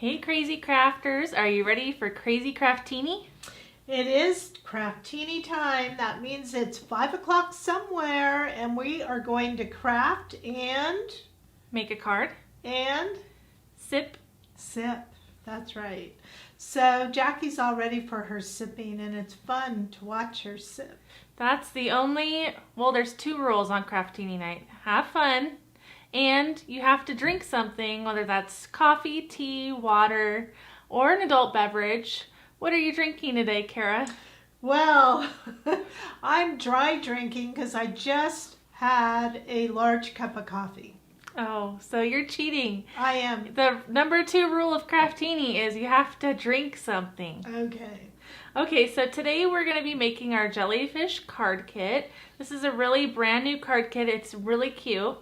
Hey crazy crafters, are you ready for Crazy Kraftini? It is Kraftini time. That means it's 5 o'clock somewhere and we are going to craft and Make a card. Sip. Sip. That's right. So Jackie's all ready for her sipping and it's fun to watch her sip. That's the only, there's 2 rules on Kraftini night. Have fun, and you have to drink something, whether that's coffee, tea, water, or an adult beverage. What are you drinking today, Kara? Well, I'm dry drinking because I just had a large cup of coffee. Oh, so you're cheating. I am. The number 2 rule of Kraftini is you have to drink something. Okay, so today we're going to be making our Jellyfish card kit. This is a really brand new card kit. It's really cute.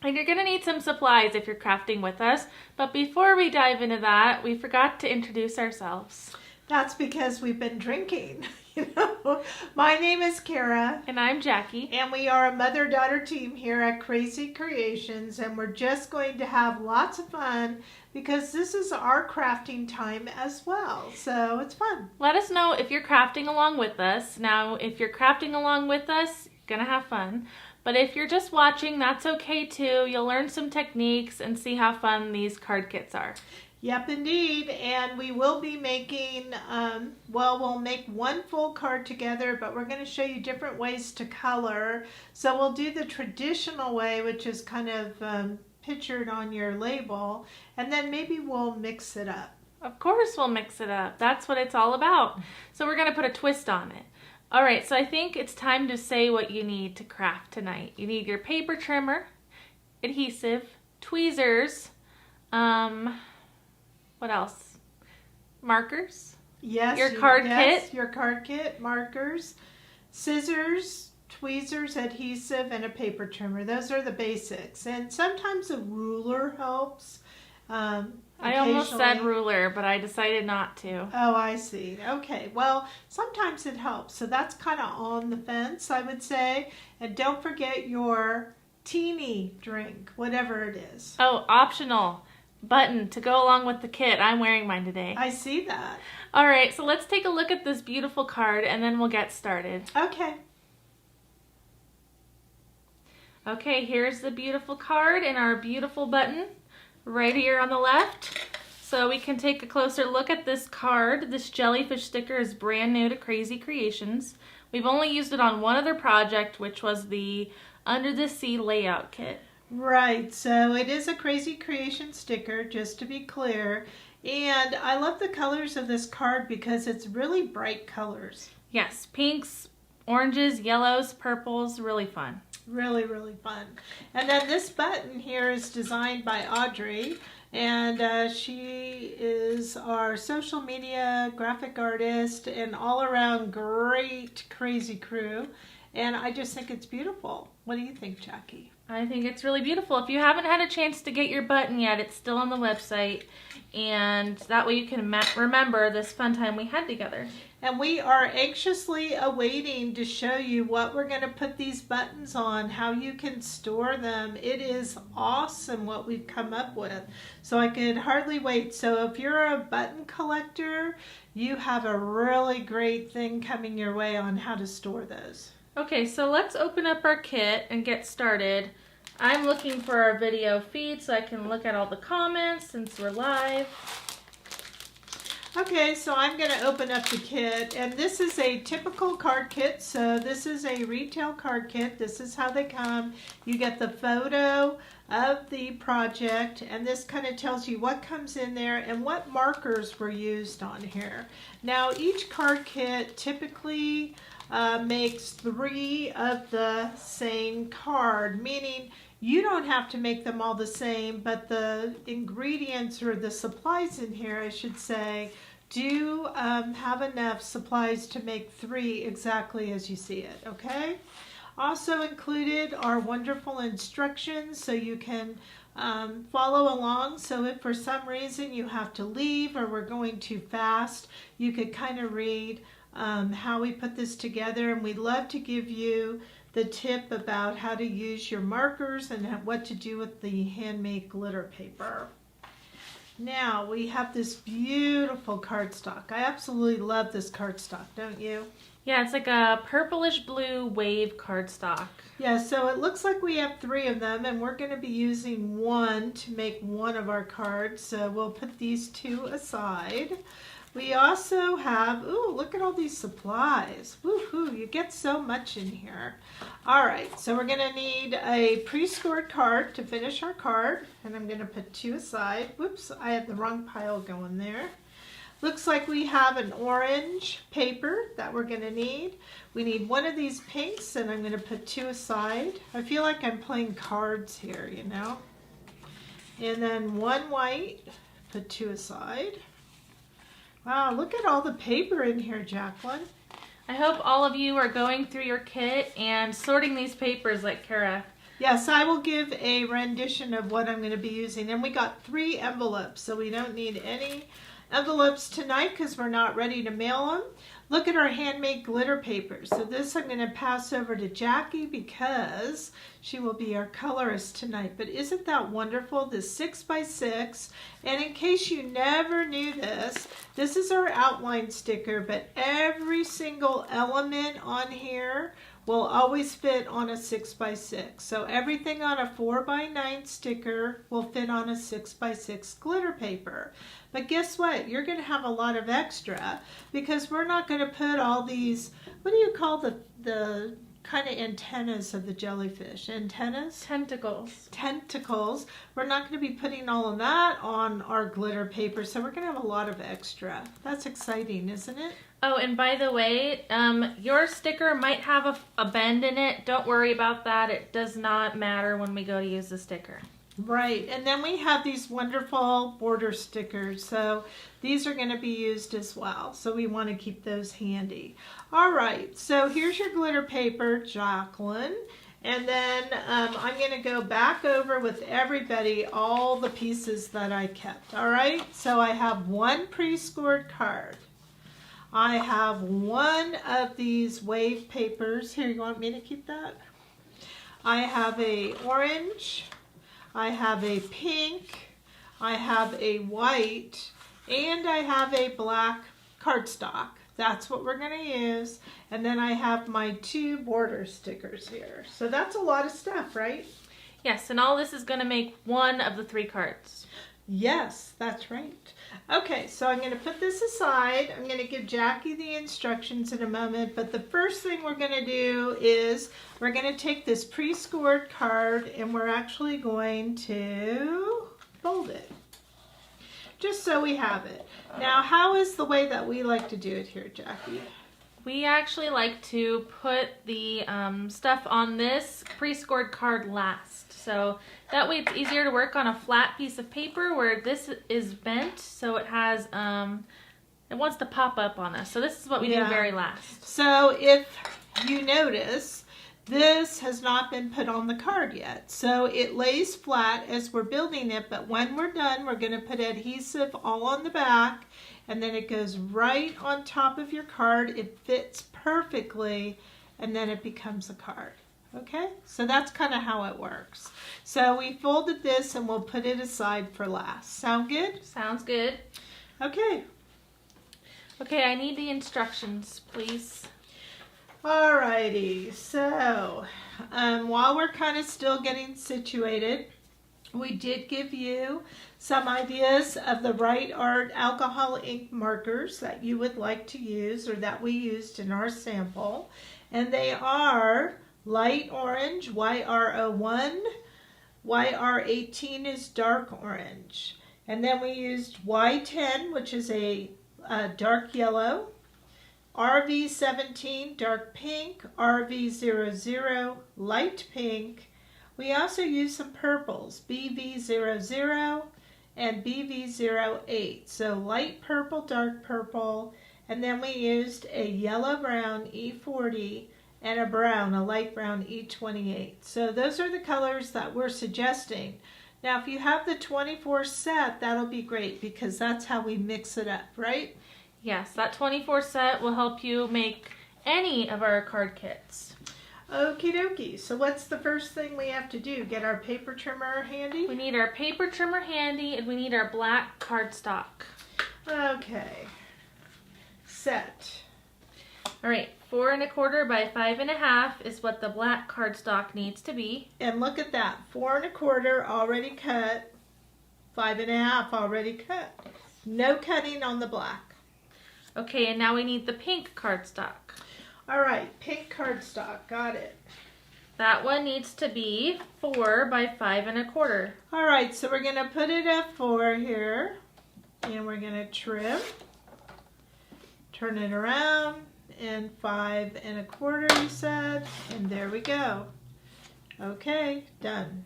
And you're going to need some supplies if you're crafting with us. But before we dive into that, we forgot to introduce ourselves. That's because we've been drinking. My name is Kara. And I'm Jackie. And we are a mother-daughter team here at Krazy Kreations. And we're just going to have lots of fun because this is our crafting time as well. So it's fun. Let us know if you're crafting along with us. Now, if you're crafting along with us, you're going to have fun. But if you're just watching, that's okay too. You'll learn some techniques and see how fun these card kits are. Yep, indeed. And we will be making, we'll make one full card together, but we're going to show you different ways to color. So we'll do the traditional way, which is kind of pictured on your label, and then maybe we'll mix it up. Of course we'll mix it up. That's what it's all about. So we're going to put a twist on it. All right, so I think it's time to say what you need to craft tonight. You need your paper trimmer, adhesive, tweezers, what else? Markers? Yes. Your card kit? Your card kit, markers, scissors, tweezers, adhesive, and a paper trimmer. Those are the basics. And sometimes a ruler helps. I almost said ruler, but I decided not to. Oh, I see. Okay. Well, sometimes it helps. So that's kind of on the fence, I would say. And don't forget your teeny drink, whatever it is. Oh, optional. Button to go along with the kit. I'm wearing mine today. I see that. All right, so let's take a look at this beautiful card and then we'll get started. Okay. Okay, here's the beautiful card and our beautiful button right here on the left. So we can take a closer look at this card. This jellyfish sticker is brand new to Krazy Kreations. We've only used it on one other project, which was the Under the Sea layout kit. Right, so it is a Krazy Kreation sticker, just to be clear. And I love the colors of this card because it's really bright colors. Yes, pinks, oranges, yellows, purples, really fun. Really, really fun. And then this button here is designed by Audrey. And she is our social media graphic artist and all around great crazy crew. And I just think it's beautiful. What do you think, Jackie? I think it's really beautiful. If you haven't had a chance to get your button yet, it's still on the website. And that way you can remember this fun time we had together. And we are anxiously awaiting to show you what we're going to put these buttons on, how you can store them. It is awesome what we've come up with. So I could hardly wait. So if you're a button collector, you have a really great thing coming your way on how to store those. Okay, so let's open up our kit and get started. I'm looking for our video feed so I can look at all the comments since we're live. Okay, so I'm going to open up the kit, and this is a typical card kit. So this is a retail card kit. This is how they come. You get the photo of the project, and this kind of tells you what comes in there and what markers were used on here. Now, each card kit typically makes 3 of the same card, meaning you don't have to make them all the same, but the ingredients or the supplies in here, I should say, do have enough supplies to make 3 exactly as you see it, okay? Also included are wonderful instructions so you can follow along. So if for some reason you have to leave or we're going too fast, you could kind of read how we put this together, and we'd love to give you the tip about how to use your markers and what to do with the handmade glitter paper. Now we have this beautiful cardstock. I absolutely love this cardstock, don't you? Yeah, it's like a purplish blue wave cardstock. Yeah, so it looks like we have 3 of them, and we're going to be using one to make one of our cards. So we'll put these 2 aside. We also have, ooh, look at all these supplies. Woohoo, you get so much in here. All right, so we're going to need a pre-scored card to finish our card, and I'm going to put 2 aside. Whoops, I had the wrong pile going there. Looks like we have an orange paper that we're going to need. We need one of these pinks, and I'm going to put 2 aside. I feel like I'm playing cards here, you know. And then 1 white, put 2 aside. Wow, look at all the paper in here, Jacqueline. I hope all of you are going through your kit and sorting these papers like Kara. Yes, I will give a rendition of what I'm going to be using. And we got 3 envelopes, so we don't need any envelopes tonight because we're not ready to mail them. Look at our handmade glitter paper. So this I'm going to pass over to Jackie because she will be our colorist tonight. But isn't that wonderful? This 6x6. And in case you never knew this, this is our outline sticker, but every single element on here will always fit on a 6x6. So everything on a 4x9 sticker will fit on a 6x6 glitter paper. But guess what? You're going to have a lot of extra because we're not going to put all these, what do you call the kind of antennas of the jellyfish? Antennas? Tentacles. Tentacles. We're not going to be putting all of that on our glitter paper, so we're going to have a lot of extra. That's exciting, isn't it? Oh, and by the way, your sticker might have a bend in it. Don't worry about that. It does not matter when we go to use the sticker. Right, and then we have these wonderful border stickers, so these are going to be used as well, so we want to keep those handy. All right, so here's your glitter paper, Jacqueline, and then I'm going to go back over with everybody all the pieces that I kept, all right? So I have 1 pre-scored card. I have 1 of these wave papers. Here, you want me to keep that? I have a orange. I have a pink, I have a white, and I have a black cardstock. That's what we're going to use. And then I have my 2 border stickers here. So that's a lot of stuff, right? Yes, and all this is going to make 1 of the 3 cards. Yes, that's right. Okay, so I'm going to put this aside. I'm going to give Jackie the instructions in a moment, but the first thing we're going to do is we're going to take this pre-scored card and we're actually going to fold it, just so we have it. Now, how is the way that we like to do it here, Jackie? We actually like to put the stuff on this pre-scored card last. So that way it's easier to work on a flat piece of paper where this is bent, so it has, it wants to pop up on us. So this is what we do very last. So if you notice, this has not been put on the card yet. So it lays flat as we're building it, but when we're done, we're going to put adhesive all on the back, and then it goes right on top of your card. It fits perfectly, and then it becomes a card. Okay, so that's kind of how it works. So we folded this and we'll put it aside for last. Sound good? Sounds good. Okay. Okay, I need the instructions, please. Alrighty, so while we're kind of still getting situated, we did give you some ideas of the Right Art alcohol ink markers that you would like to use or that we used in our sample. And they are light orange, YR01, YR18 is dark orange. And then we used Y10, which is a dark yellow, RV17, dark pink, RV00, light pink. We also used some purples, BV00 and BV08. So light purple, dark purple, and then we used a yellow-brown E40 and a brown, a light brown E28. So those are the colors that we're suggesting. Now if you have the 24 set, that'll be great because that's how we mix it up, right? Yes, that 24 set will help you make any of our card kits. Okie dokie. So what's the first thing we have to do? Get our paper trimmer handy? We need our paper trimmer handy, and we need our black cardstock. Okay. Set. All right, 4 1/4 by 5 1/2 is what the black cardstock needs to be. And look at that. 4 1/4 already cut. 5 1/2 already cut. No cutting on the black. Okay, and now we need the pink cardstock. All right, pink cardstock. Got it. That one needs to be 4 by 5 1/4. All right, so we're going to put it at 4 here. And we're going to trim. Turn it around. And 5 1/4 you said. And there we go. Okay, done.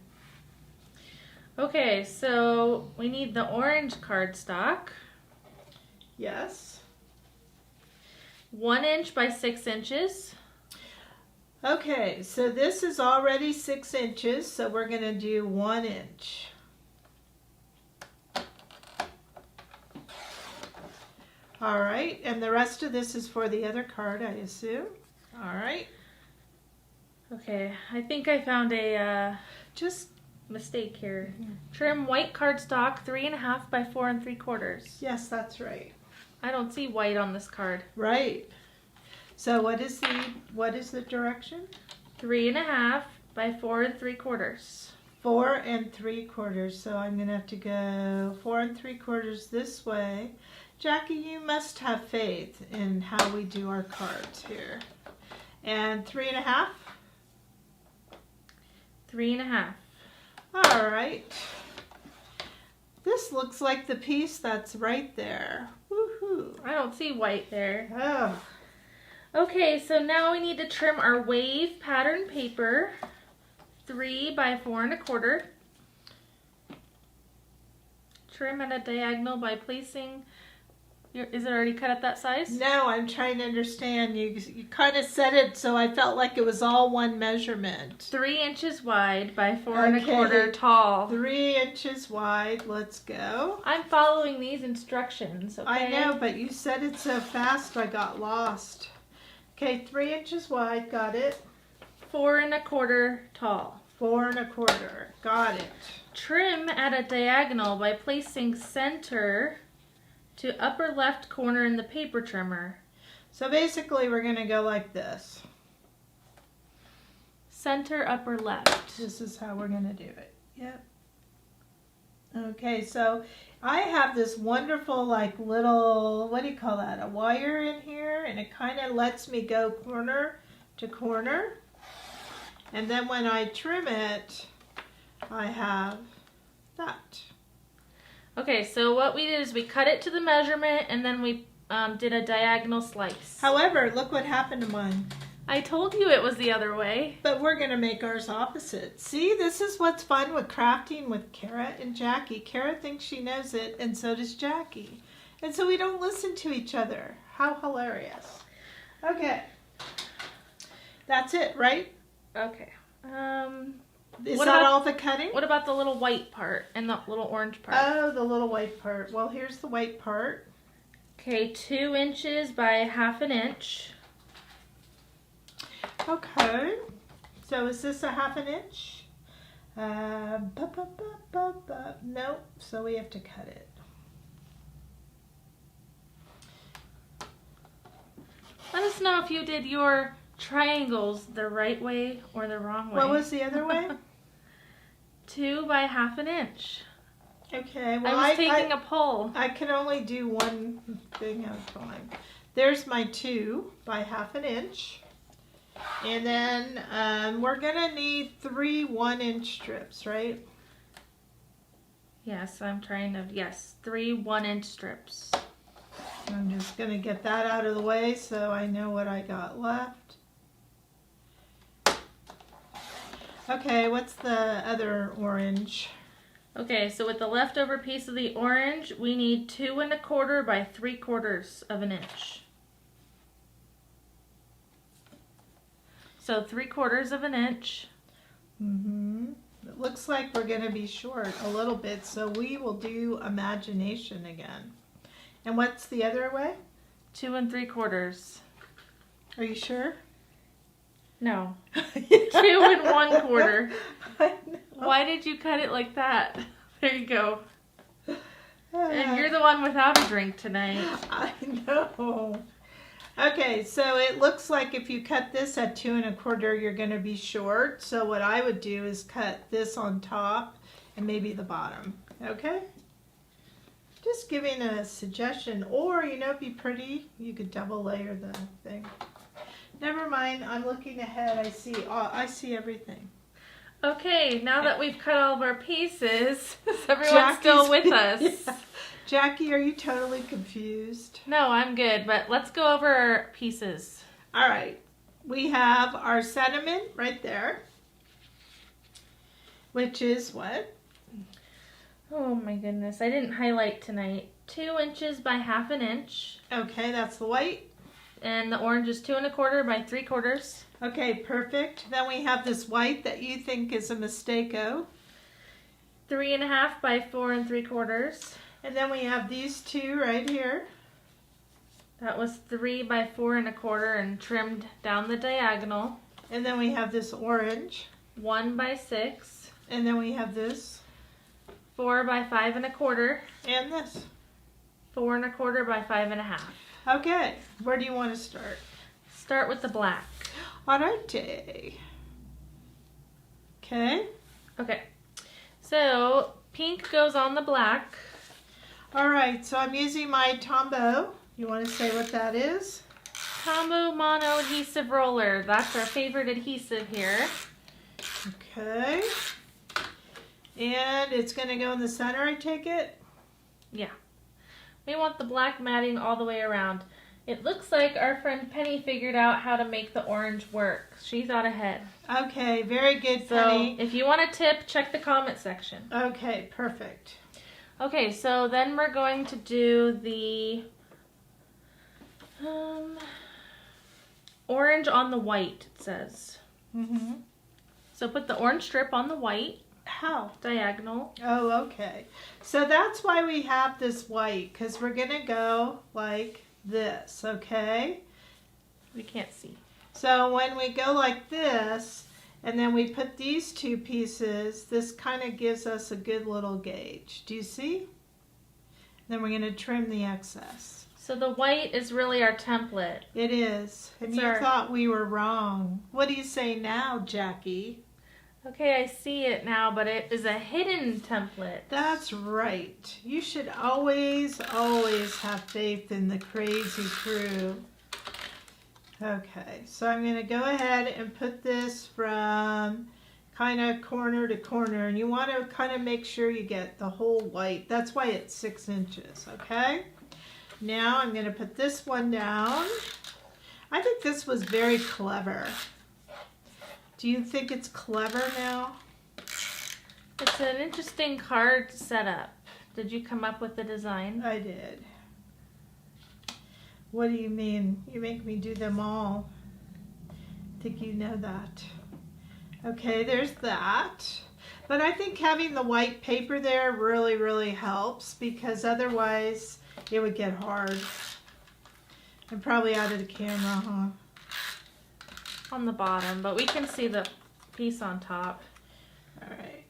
Okay, so we need the orange cardstock. Yes. 1 inch by 6 inches. Okay, so this is already 6 inches, so we're going to do 1 inch. All right, and the rest of this is for the other card, I assume. All right. Okay, I think I found a Just mistake here. Trim white cardstock 3 1/2 by 4 3/4. yes, that's right. I don't see white on this card. Right. So what is the direction? 3 1/2 by 4 3/4. 4 3/4. So I'm going to have to go 4 3/4 this way. Jackie, you must have faith in how we do our cards here. And 3 1/2. 3 1/2. All right. This looks like the piece that's right there. Woohoo. I don't see white there. Oh. Okay, so now we need to trim our wave pattern paper 3 by 4 1/4. Trim at a diagonal by placing is it already cut at that size? No, I'm trying to understand. You kind of said it so I felt like it was all one measurement. 3 inches wide by 4 Okay. 1/4 tall. 3 inches wide. Let's go. I'm following these instructions, okay? I know, but you said it so fast I got lost. Okay, 3 inches wide. Got it. 4 1/4 tall. 4 1/4. Got it. Trim at a diagonal by placing center to upper left corner in the paper trimmer. So basically we're going to go like this. Center upper left. This is how we're going to do it. Yep. Okay, so I have this wonderful like little, what do you call that, a wire in here, and it kind of lets me go corner to corner. And then when I trim it, I have that. Okay, so what we did is we cut it to the measurement and then we did a diagonal slice. However, look what happened to mine. I told you it was the other way. But we're going to make ours opposite. See, this is what's fun with crafting with Kara and Jackie. Kara thinks she knows it, and so does Jackie. And so we don't listen to each other. How hilarious. Okay. That's it, right? Okay. Is what that about, all the cutting? What about the little white part and the little orange part? Oh, the little white part. Well, here's the white part. Okay, 2 inches by 1/2 inch. Okay. So is this a 1/2 inch? No, so we have to cut it. Let us know if you did your triangles the right way or the wrong way. What was the other way? 2 by 1/2 inch. Okay, well I was taking a poll. I can only do one thing at a time. There's my 2 by 1/2 inch. And then we're going to need 3 1-inch strips, right? Yes, I'm trying to, yes, 3 1-inch strips. I'm just going to get that out of the way so I know what I got left. Okay, what's the other orange? Okay, so with the leftover piece of the orange, we need 2 1/4 by 3/4 of an inch. So 3/4 of an inch. It looks like we're going to be short a little bit, so we will do imagination again. And what's the other way? 2 3/4. Are you sure? No. 2 1/4. I know. Why did you cut it like that? There you go. And you're the one without a drink tonight. I know. Okay, so it looks like if you cut this at 2 1/4, you're going to be short. So what I would do is cut this on top and maybe the bottom. Okay? Just giving a suggestion. Or, you know, it'd be pretty. You could double layer the thing. Never mind. I'm looking ahead. I see everything. Okay, now that we've cut all of our pieces, is everyone still with us? Yeah. Jackie, are you totally confused? No, I'm good, but let's go over our pieces. All right. We have our sentiment right there, which is what? Oh my goodness, I didn't highlight tonight. 2 inches by 1/2 inch. Okay, that's the white. And the orange is 2 1/4 by 3/4. Okay, perfect. Then we have this white that you think is a mistake-o. 3 1/2 by 4 3/4. And then we have these two right here. That was 3 by 4 1/4 and trimmed down the diagonal. And then we have this orange. 1 by 6. And then we have this. 4 by 5 1/4. And this. 4 1/4 by 5 1/2. Okay, where do you want to start? Start with the black. Alrighty. Okay. Okay, so pink goes on the black. Alright, so I'm using my Tombow. You want to say what that is? Tombow Mono Adhesive Roller. That's our favorite adhesive here. Okay. And it's going to go in the center, I take it? Yeah. We want the black matting all the way around. It looks like our friend Penny figured out how to make the orange work. She thought ahead. Okay, very good, So Penny. if you want a tip, check the comment section. Okay, perfect. Okay, so then we're going to do the orange on the white, it says. Mm-hmm. So put the orange strip on the white. How? Diagonal. Oh, okay. So that's why we have this white, because we're going to go like this, okay? We can't see. So when we go like this, and then we put these two pieces, this kind of gives us a good little gauge. Do you see? Then we're going to trim the excess. So the white is really our template. It is. And you thought we were wrong. What do you say now, Jackie? Okay, I see it now, but it is a hidden template. That's right. You should always, always have faith in the Krazy crew. Okay, so I'm going to go ahead and put this from kind of corner to corner. And you want to kind of make sure you get the whole white. That's why it's 6 inches, okay? Now I'm going to put this one down. I think this was very clever. Do you think it's clever now? It's an interesting card setup. Did you come up with the design? I did. What do you mean? You make me do them all. I think you know that. Okay, there's that. But I think having the white paper there really, really helps, because otherwise it would get hard. I'm probably out of the camera, huh? On the bottom, but we can see the piece on top. All right.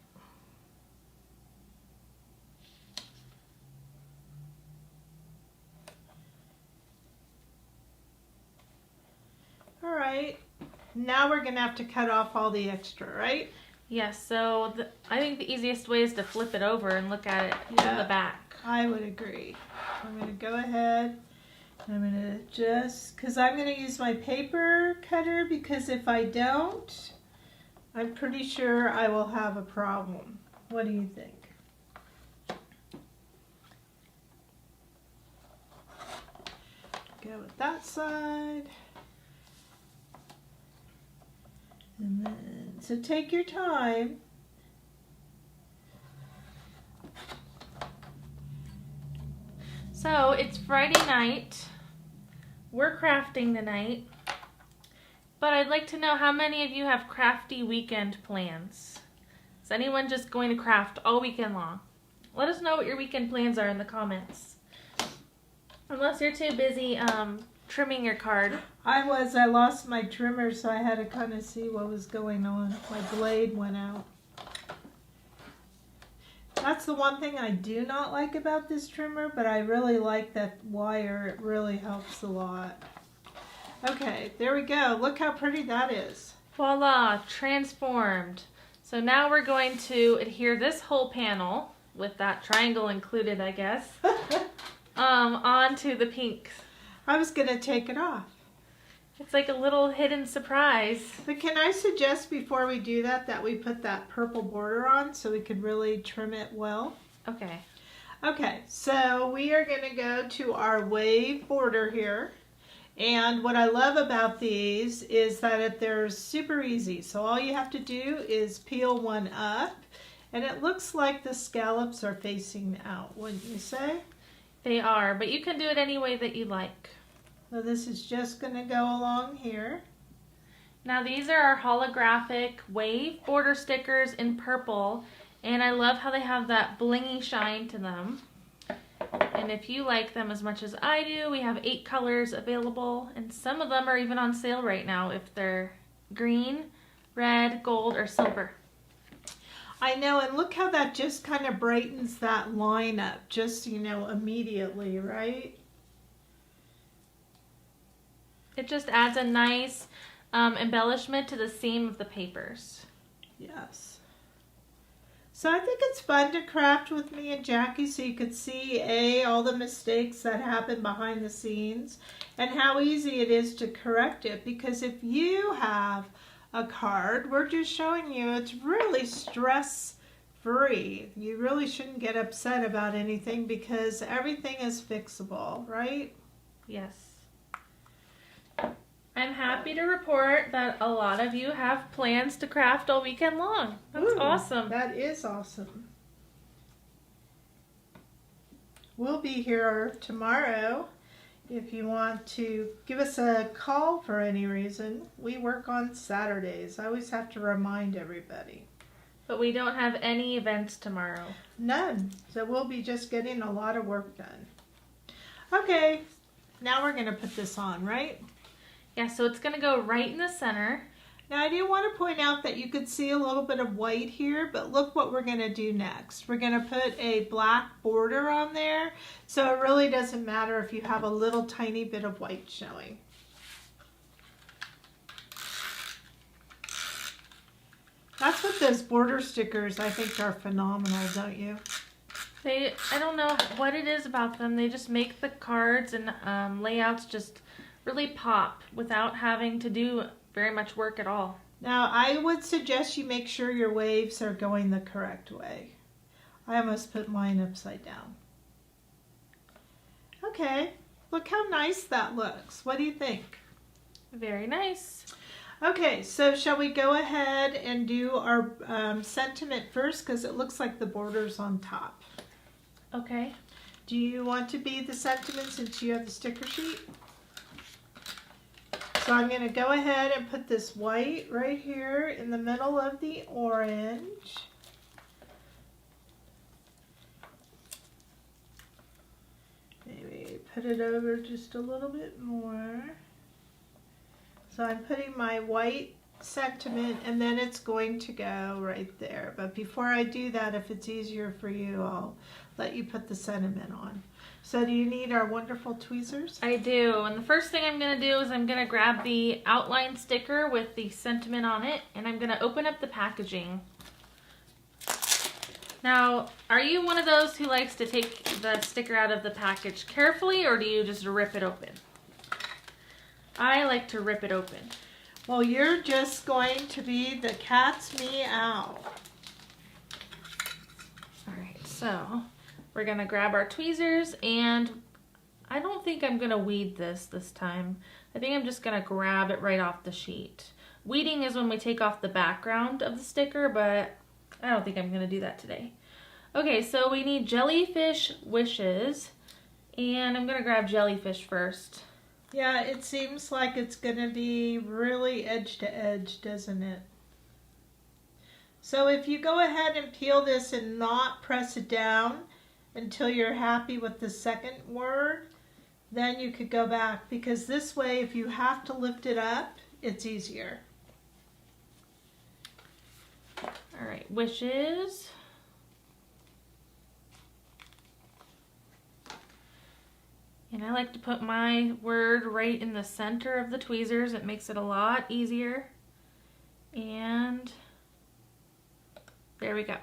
All right. Now we're going to have to cut off all the extra, right? Yes, so I think the easiest way is to flip it over and look at it from the back. I would agree. I'm going to go ahead. I'm going to just, because I'm going to use my paper cutter, because if I don't, I'm pretty sure I will have a problem. What do you think? Go with that side. And then, so take your time. So it's Friday night. We're crafting tonight. But I'd like to know how many of you have crafty weekend plans. Is anyone just going to craft all weekend long? Let us know what your weekend plans are in the comments. Unless you're too busy trimming your card. I lost my trimmer, so I had to kind of see what was going on. My blade went out. That's the one thing I do not like about this trimmer, but I really like that wire. It really helps a lot. Okay, there we go. Look how pretty that is. Voila, transformed. So now we're going to adhere this whole panel, with that triangle included, I guess, onto the pink. I was going to take it off. It's like a little hidden surprise. But can I suggest before we do that we put that purple border on so we could really trim it well? Okay. Okay, so we are going to go to our wave border here. And what I love about these is that they're super easy. So all you have to do is peel one up. And it looks like the scallops are facing out, wouldn't you say? They are, but you can do it any way that you like. So this is just going to go along here. Now these are our holographic wave border stickers in purple, and I love how they have that blingy shine to them. And if you like them as much as I do, we have 8 colors available, and some of them are even on sale right now if they're green, red, gold, or silver. I know, and look how that just kind of brightens that line up, just, immediately, right? It just adds a nice embellishment to the seam of the papers. Yes. So I think it's fun to craft with me and Jackie so you could see, all the mistakes that happen behind the scenes and how easy it is to correct it. Because if you have a card, we're just showing you it's really stress-free. You really shouldn't get upset about anything because everything is fixable, right? Yes. I'm happy to report that a lot of you have plans to craft all weekend long. That's awesome. That is awesome. We'll be here tomorrow if you want to give us a call for any reason. We work on Saturdays. I always have to remind everybody. But we don't have any events tomorrow. None. So we'll be just getting a lot of work done. Okay, now we're going to put this on, right? Yeah, so it's going to go right in the center. Now I do want to point out that you could see a little bit of white here, but look what we're going to do next. We're going to put a black border on there, so it really doesn't matter if you have a little tiny bit of white showing. That's what those border stickers I think are phenomenal, don't you? I don't know what it is about them. They just make the cards and layouts just really pop without having to do very much work at all. Now I would suggest you make sure your waves are going the correct way. I almost put mine upside down. Okay, look how nice that looks. What do you think? Very nice. Okay, so shall we go ahead and do our sentiment first because it looks like the border's on top. Okay. Do you want to be the sentiment since you have the sticker sheet? So I'm going to go ahead and put this white right here in the middle of the orange. Maybe put it over just a little bit more. So I'm putting my white sentiment and then it's going to go right there. But before I do that, if it's easier for you, I'll let you put the sentiment on. So do you need our wonderful tweezers? I do, and the first thing I'm going to do is I'm going to grab the outline sticker with the sentiment on it, and I'm going to open up the packaging. Now, are you one of those who likes to take the sticker out of the package carefully, or do you just rip it open? I like to rip it open. Well, you're just going to be the cat's meow. Alright, so we're going to grab our tweezers, and I don't think I'm going to weed this time. I think I'm just going to grab it right off the sheet. Weeding is when we take off the background of the sticker, but I don't think I'm going to do that today. Okay, so we need Jellyfish wishes, and I'm going to grab Jellyfish first. Yeah, it seems like it's going to be really edge to edge, doesn't it? So if you go ahead and peel this and not press it down until you're happy with the second word, then you could go back, because this way if you have to lift it up, it's easier. All right, wishes. And I like to put my word right in the center of the tweezers. It makes it a lot easier. And there we go.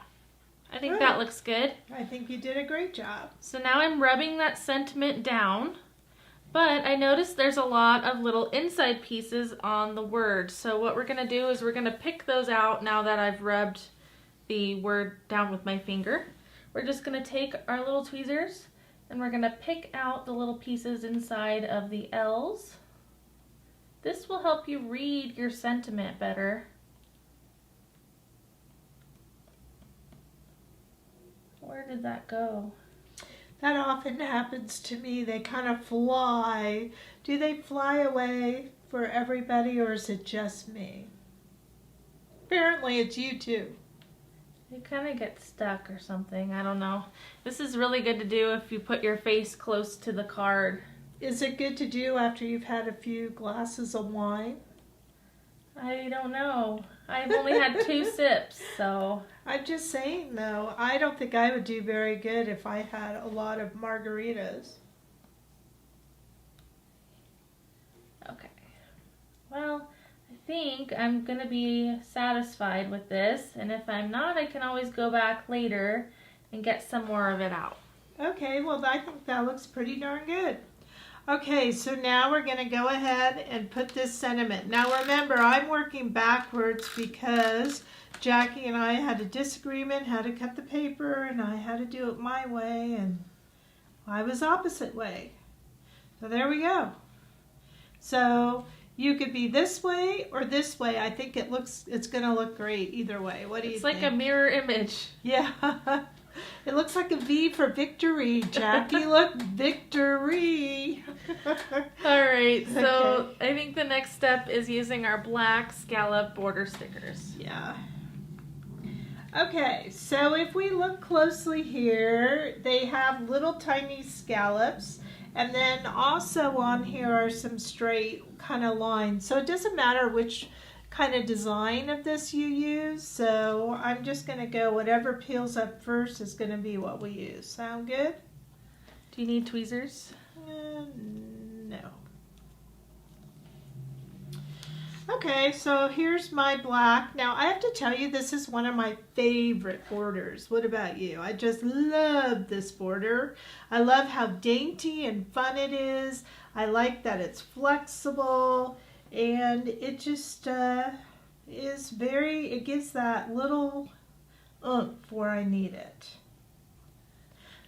I think that looks good. I think you did a great job. So now I'm rubbing that sentiment down, but I noticed there's a lot of little inside pieces on the word. So what we're gonna do is we're gonna pick those out now that I've rubbed the word down with my finger. We're just gonna take our little tweezers and we're gonna pick out the little pieces inside of the L's. This will help you read your sentiment better. Where did that go? That often happens to me. They kind of fly. Do they fly away for everybody, or is it just me? Apparently it's you too. They kind of get stuck or something. I don't know. This is really good to do if you put your face close to the card. Is it good to do after you've had a few glasses of wine? I don't know. I've only had 2 sips, so. I'm just saying though, I don't think I would do very good if I had a lot of margaritas. Okay. Well, I think I'm going to be satisfied with this, and if I'm not, I can always go back later and get some more of it out. Okay, well I think that looks pretty darn good. Okay, so now we're going to go ahead and put this sentiment. Now remember, I'm working backwards because Jackie and I had a disagreement how to cut the paper, and I had to do it my way, and I was opposite way. So there we go. So you could be this way or this way. I think it's going to look great either way. What do you think? It's like a mirror image. Yeah. It looks like a V for victory, Jackie. Look, victory. All right, so okay. I think the next step is using our black scallop border stickers. Yeah. Okay, so if we look closely here, they have little tiny scallops. And then also on here are some straight kind of lines. So it doesn't matter which kind of design of this you use, so I'm just going to go whatever peels up first is going to be what we use. Sound good? Do you need tweezers? No. Okay, so here's my black. Now I have to tell you, this is one of my favorite borders. What about you? I just love this border. I love how dainty and fun it is. I like that it's flexible. And it just is it gives that little oomph where I need it.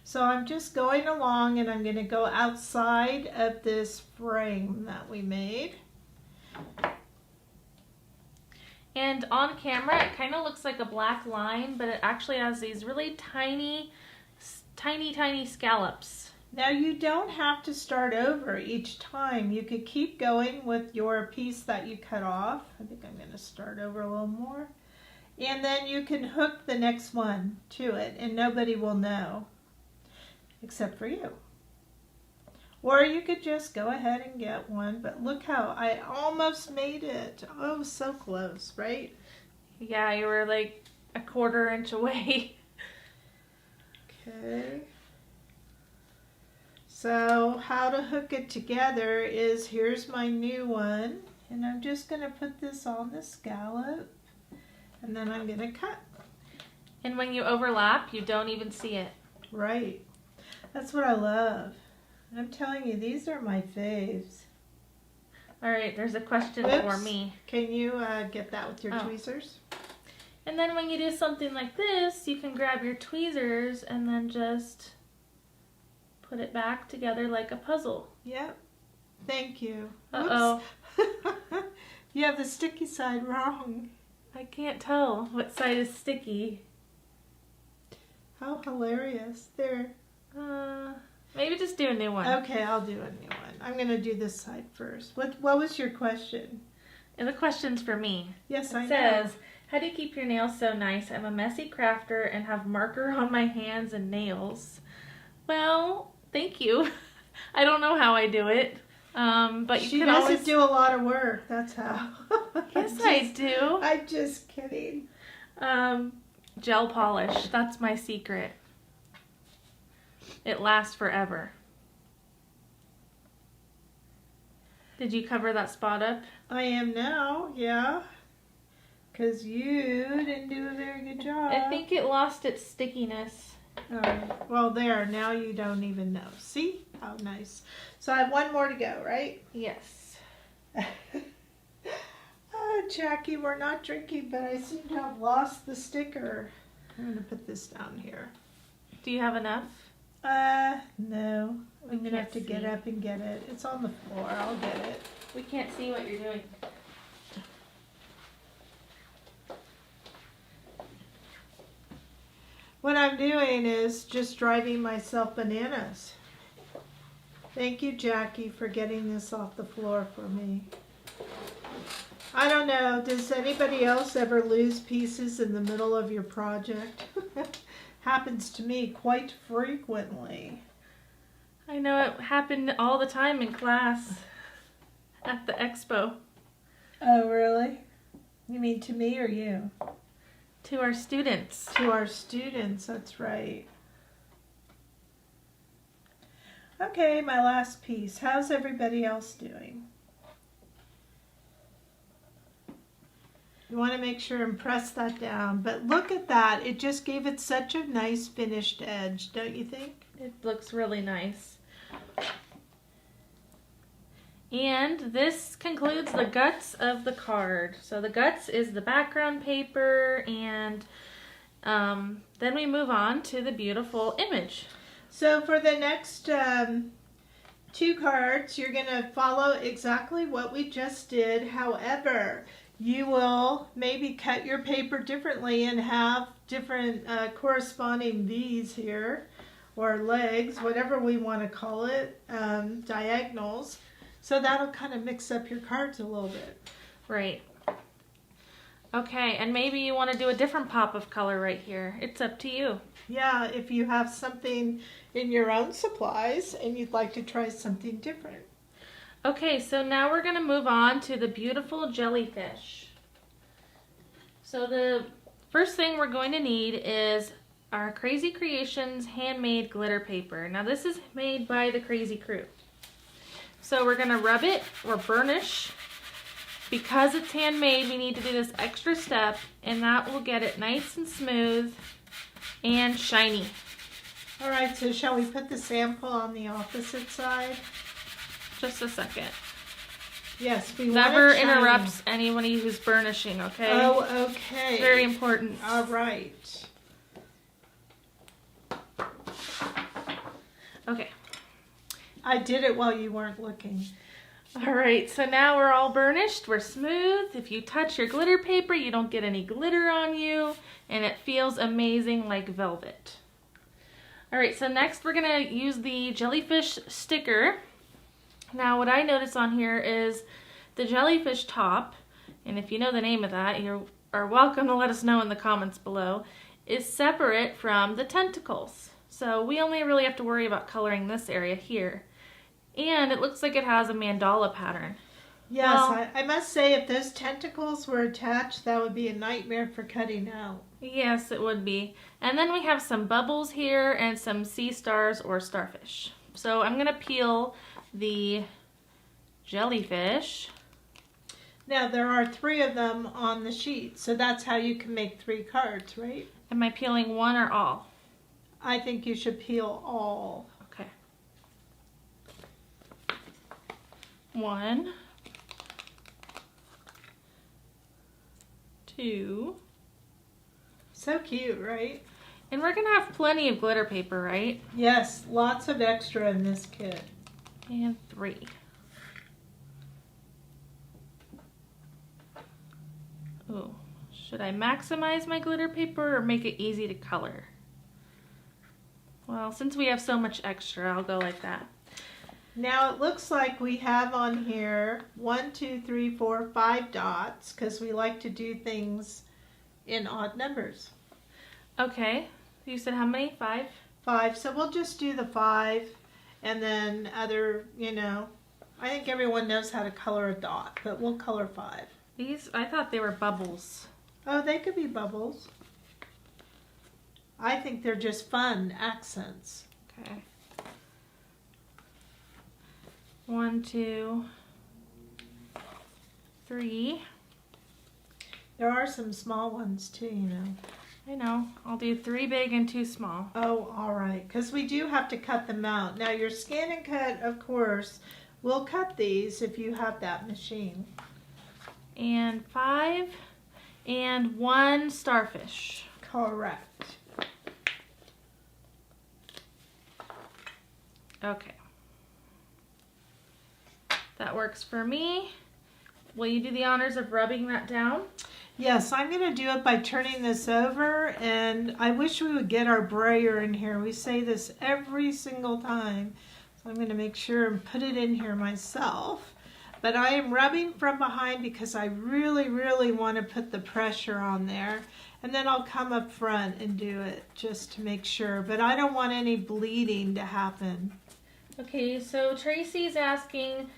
So I'm just going along, and I'm going to go outside of this frame that we made. And on camera, it kind of looks like a black line, but it actually has these really tiny scallops. Now you don't have to start over each time. You could keep going with your piece that you cut off. I think I'm going to start over a little more. And then you can hook the next one to it, and nobody will know except for you. Or you could just go ahead and get one, but look how I almost made it. Oh, so close, right? Yeah, you were like a 1/4 inch away. Okay. So how to hook it together is, here's my new one, and I'm just going to put this on the scallop, and then I'm going to cut. And when you overlap, you don't even see it. Right. That's what I love. I'm telling you, these are my faves. All right, there's a question for me. Can you get that with your tweezers? And then when you do something like this, you can grab your tweezers and then just put it back together like a puzzle. Yep. Thank you. Uh-oh. You have the sticky side wrong. I can't tell what side is sticky. How hilarious. There. Maybe just do a new one. Okay, I'll do a new one. I'm going to do this side first. What was your question? And the question's for me. Yes, I know. It says, how do you keep your nails so nice? I'm a messy crafter and have marker on my hands and nails. Well, thank you. I don't know how I do it. But she doesn't do a lot of work. That's how. Yes, I do. I'm just kidding. Gel polish. That's my secret. It lasts forever. Did you cover that spot up? I am now, yeah. Because you didn't do a very good job. I think it lost its stickiness. Well, there. Now you don't even know. See? How nice. So I have one more to go, right? Yes. Jackie, we're not drinking, but I seem to have lost the sticker. I'm going to put this down here. Do you have enough? No. I'm going to have to get up and get it. It's on the floor. I'll get it. We can't see what you're doing. What I'm doing is just driving myself bananas. Thank you, Jackie, for getting this off the floor for me. I don't know, does anybody else ever lose pieces in the middle of your project? Happens to me quite frequently. I know it happened all the time in class at the expo. Oh, really? You mean to me or you? To our students. To our students, that's right. Okay, my last piece. How's everybody else doing? You want to make sure and press that down. But look at that. It just gave it such a nice finished edge, don't you think? It looks really nice. And this concludes the guts of the card. So the guts is the background paper, and then we move on to the beautiful image. So for the next 2 cards, you're going to follow exactly what we just did. However, you will maybe cut your paper differently and have different corresponding V's here, or legs, whatever we want to call it, diagonals. So that'll kind of mix up your cards a little bit. Right. Okay, and maybe you want to do a different pop of color right here. It's up to you. Yeah, if you have something in your own supplies and you'd like to try something different. Okay, so now we're going to move on to the beautiful jellyfish. So the first thing we're going to need is our Krazy Kreations handmade glitter paper. Now this is made by the Krazy crew. So we're going to rub it or burnish. Because it's handmade, we need to do this extra step, and that will get it nice and smooth and shiny. All right, so shall we put the sample on the opposite side? Just a second. Yes, we never interrupts anybody who's burnishing, okay? Oh, okay. It's very important. All right. Okay. I did it while you weren't looking. All right, so now we're all burnished, we're smooth. If you touch your glitter paper, you don't get any glitter on you, and it feels amazing like velvet. All right, so next we're gonna use the jellyfish sticker. Now what I notice on here is the jellyfish top, and if you know the name of that, you are welcome to let us know in the comments below, is separate from the tentacles. So we only really have to worry about coloring this area here. And it looks like it has a mandala pattern. Yes, well, I must say if those tentacles were attached, that would be a nightmare for cutting out. Yes, it would be. And then we have some bubbles here and some sea stars or starfish. So I'm going to peel the jellyfish. Now there are 3 of them on the sheet, so that's how you can make 3 cards, right? Am I peeling one or all? I think you should peel all. 1, 2. So cute, right? And we're going to have plenty of glitter paper, right? Yes, lots of extra in this kit. And 3. Oh, should I maximize my glitter paper or make it easy to color? Well, since we have so much extra, I'll go like that. Now it looks like we have on here 1, 2, 3, 4, 5 dots because we like to do things in odd numbers. Okay, you said how many? 5? 5, so we'll just do the 5. And then other, I think everyone knows how to color a dot, but we'll color 5. These, I thought they were bubbles. Oh, they could be bubbles. I think they're just fun accents. Okay. 1, 2, 3. There are some small ones too, I know. I'll do 3 big and 2 small. Oh, all right. Because we do have to cut them out. Now, your scan and cut, of course, will cut these if you have that machine. And 5 and 1 starfish. Correct. Okay. That works for me. Will you do the honors of rubbing that down? Yes, I'm going to do it by turning this over, and I wish we would get our brayer in here. We say this every single time, so I'm going to make sure and put it in here myself. But I am rubbing from behind because I really, really want to put the pressure on there, and then I'll come up front and do it just to make sure. But I don't want any bleeding to happen. Okay, so Tracy's asking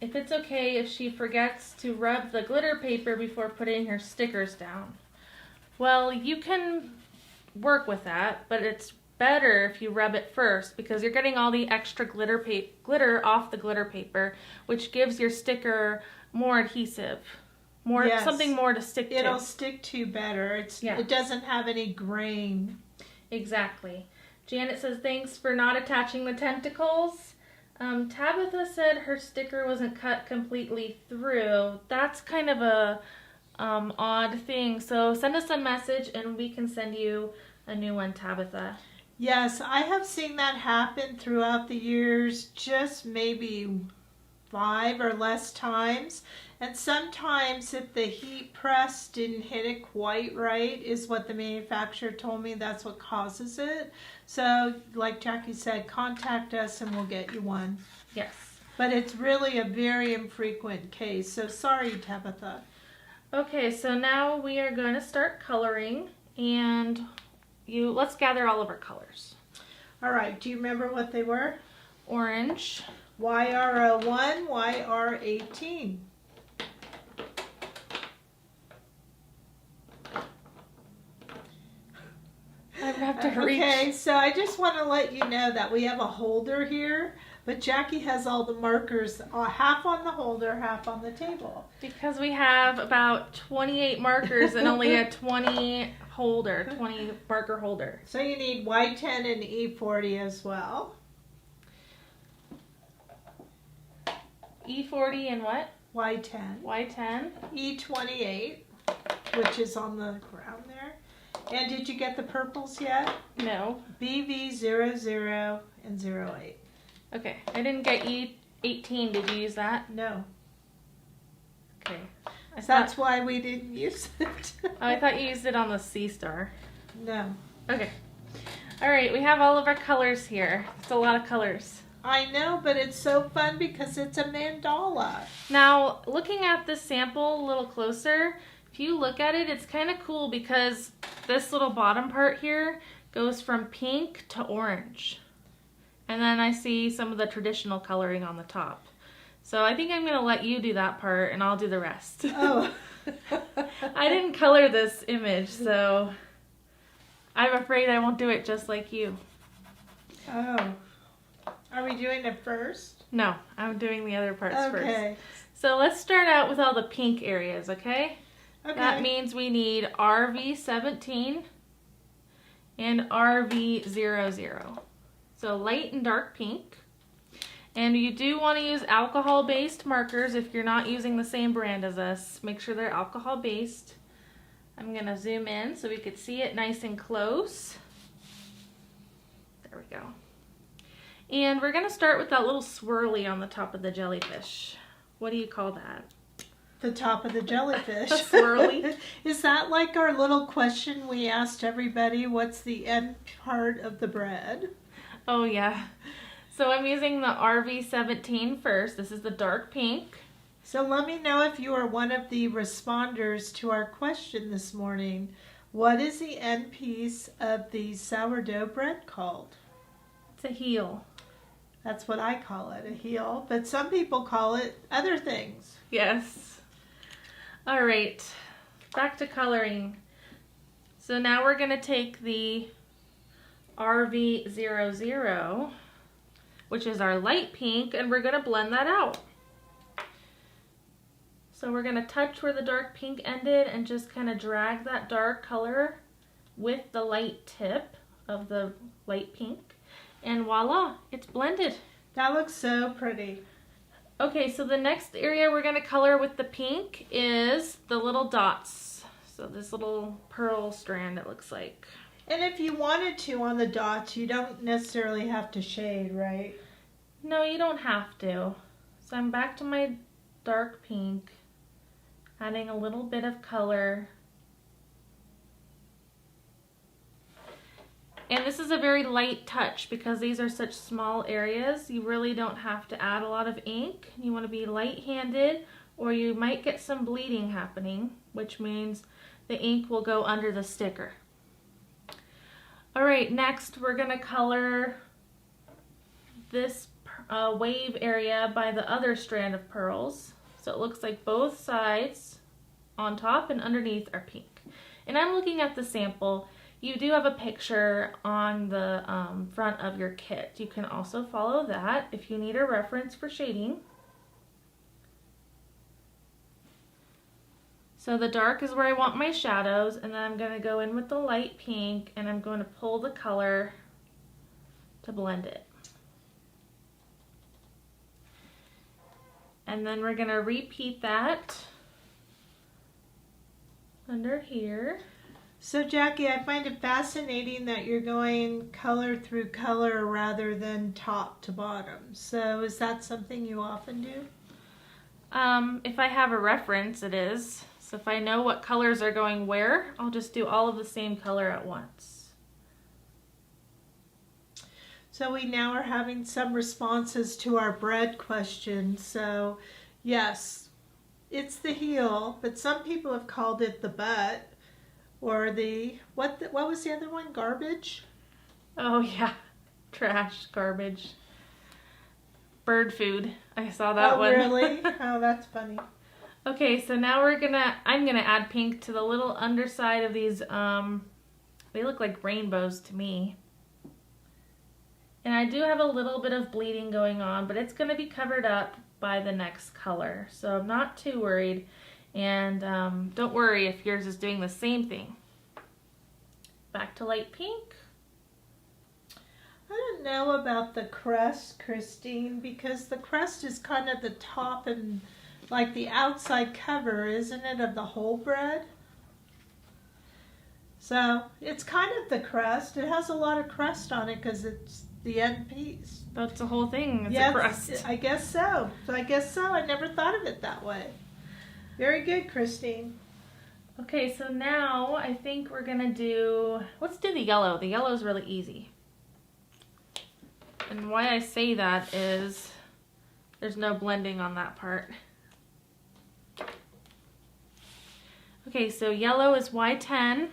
if it's okay if she forgets to rub the glitter paper before putting her stickers down. Well, you can work with that, but it's better if you rub it first because you're getting all the extra glitter off the glitter paper, which gives your sticker more adhesive, something more to stick to. It'll stick to better. It doesn't have any grain. Exactly. Janet says thanks for not attaching the tentacles. Tabitha said her sticker wasn't cut completely through. That's kind of a odd thing. So send us a message and we can send you a new one, Tabitha. Yes, I have seen that happen throughout the years, just maybe 5 or less times. And sometimes if the heat press didn't hit it quite right is what the manufacturer told me, that's what causes it. So like Jackie said, contact us and we'll get you one. Yes. But it's really a very infrequent case, so sorry, Tabitha. Okay, so now we are going to start coloring, and let's gather all of our colors. All right, do you remember what they were? Orange. YR01, YR18. I have to reach. Okay, so I just want to let you know that we have a holder here, but Jackie has all the markers, half on the holder, half on the table. Because we have about 28 markers and only a 20 marker holder. So you need Y10 and E40 as well. E40 and what? Y10. Y10. E28, which is on the ground there. And did you get the purples yet? No. BV00 and 08. Okay, I didn't get E18. Did you use that? No. Okay. That's why we didn't use it. Oh, I thought you used it on the sea star. No. Okay. All right, we have all of our colors here. It's a lot of colors. I know, but it's so fun because it's a mandala. Now, looking at this sample a little closer, if you look at it, it's kind of cool because this little bottom part here goes from pink to orange. And then I see some of the traditional coloring on the top. So I think I'm going to let you do that part and I'll do the rest. Oh. I didn't color this image, so I'm afraid I won't do it just like you. Oh. Are we doing it first? No, I'm doing the other parts first. Okay. So let's start out with all the pink areas, okay? Okay. That means we need RV17 and RV00. So light and dark pink. And you do want to use alcohol-based markers if you're not using the same brand as us. Make sure they're alcohol-based. I'm going to zoom in so we could see it nice and close. There we go. And we're going to start with that little swirly on the top of the jellyfish. What do you call that? The top of the jellyfish. Swirly. Is that like our little question we asked everybody? What's the end part of the bread? Oh, yeah. So I'm using the RV17 first. This is the dark pink. So let me know if you are one of the responders to our question this morning. What is the end piece of the sourdough bread called? It's a heel. That's what I call it, a heel. But some people call it other things. Yes. All right. Back to coloring. So now we're going to take the RV00, which is our light pink, and we're going to blend that out. So we're going to touch where the dark pink ended and just kind of drag that dark color with the light tip of the light pink. And voila, it's blended. That looks so pretty. Okay, so the next area we're going to color with the pink is the little dots. So this little pearl strand, it looks like. And if you wanted to on the dots, you don't necessarily have to shade, right? No, you don't have to. So I'm back to my dark pink, adding a little bit of color. And this is a very light touch because these are such small areas. You really don't have to add a lot of ink. You want to be light-handed or you might get some bleeding happening, which means the ink will go under the sticker. All right, next we're going to color this wave area by the other strand of pearls. So it looks like both sides on top and underneath are pink. And I'm looking at the sample. You do have a picture on the front of your kit. You can also follow that if you need a reference for shading. So the dark is where I want my shadows, and then I'm going to go in with the light pink and I'm going to pull the color to blend it. And then we're going to repeat that under here. So Jackie, I find it fascinating that you're going color through color rather than top to bottom. So is that something you often do? If I have a reference, it is. So if I know what colors are going where, I'll just do all of the same color at once. So we now are having some responses to our bread question. So yes, it's the heel, but some people have called it the butt. Or what was the other one? Garbage? Oh yeah, trash, garbage. Bird food. I saw that one. Oh really? Oh, that's funny. Okay, so now I'm gonna add pink to the little underside of these, they look like rainbows to me. And I do have a little bit of bleeding going on, but it's gonna be covered up by the next color. So I'm not too worried. And don't worry if yours is doing the same thing. Back to light pink. I don't know about the crust, Christine, because the crust is kind of the top and like the outside cover, isn't it, of the whole bread? So it's kind of the crust. It has a lot of crust on it because it's the end piece. That's the whole thing. It's yes, a crust. I guess so. I guess so. I never thought of it that way. Very good, Christine. Okay, so now I think we're gonna let's do the yellow. The yellow is really easy. And why I say that is there's no blending on that part. Okay, so yellow is Y10.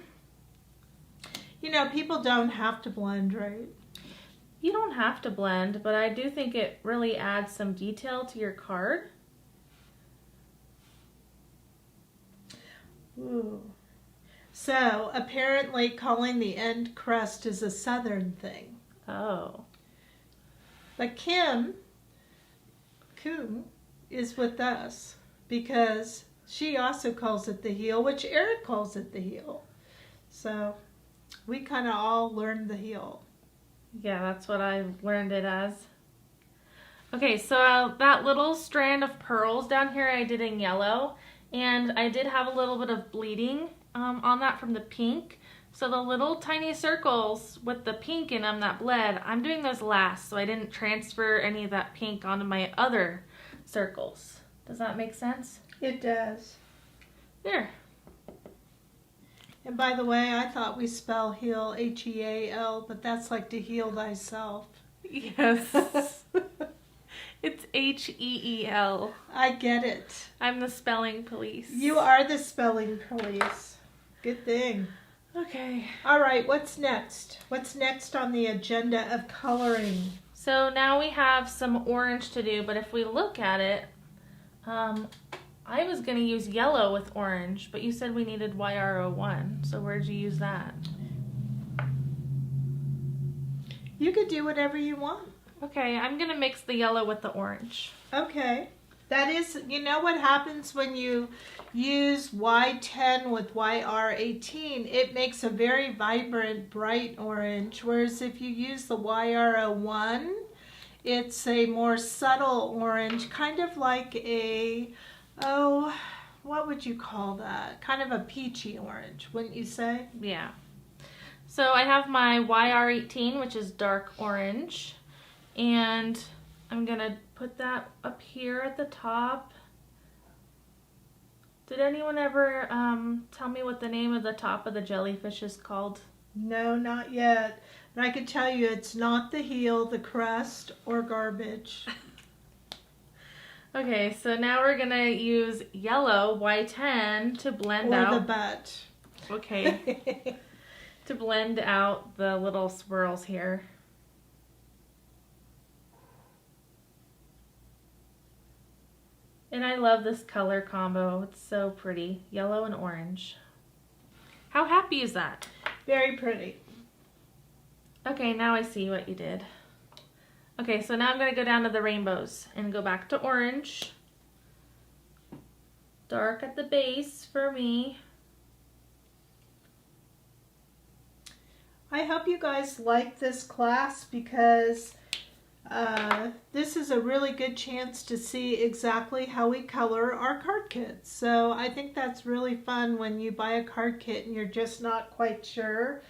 You know, people don't have to blend, right? You don't have to blend, but I do think it really adds some detail to your card. Ooh. So apparently calling the end crust is a southern thing. Oh. But Kim is with us because she also calls it the heel, which Eric calls it the heel. So we kind of all learned the heel. Yeah, that's what I learned it as. Okay, so that little strand of pearls down here I did in yellow. And I did have a little bit of bleeding on that from the pink. So the little tiny circles with the pink in them that bled, I'm doing those last. So I didn't transfer any of that pink onto my other circles. Does that make sense? It does. There. And by the way, I thought we spell heal H-E-A-L, but that's like to heal thyself. Yes. It's H-E-E-L. I get it. I'm the spelling police. You are the spelling police. Good thing. Okay. All right, what's next? What's next on the agenda of coloring? So now we have some orange to do, but if we look at it, I was going to use yellow with orange, but you said we needed YR01. So where'd you use that? You could do whatever you want. Okay, I'm going to mix the yellow with the orange. Okay. That is, you know what happens when you use Y10 with YR18? It makes a very vibrant, bright orange, whereas if you use the YR01, it's a more subtle orange, kind of like a, what would you call that? Kind of a peachy orange, wouldn't you say? Yeah. So I have my YR18, which is dark orange, and I'm going to put that up here at the top. Did anyone ever tell me what the name of the top of the jellyfish is called? No, not yet. But I can tell you it's not the heel, the crust, or garbage. Okay, so now we're going to use yellow, Y10, to blend out. Or the butt. Okay. To blend out the little swirls here. And I love this color combo. It's so pretty. Yellow and orange. How happy is that? Very pretty. Okay, now I see what you did. Okay, so now I'm going to go down to the rainbows and go back to orange. Dark at the base for me. I hope you guys like this class because this is a really good chance to see exactly how we color our card kits. So I think that's really fun when you buy a card kit and you're just not quite sure.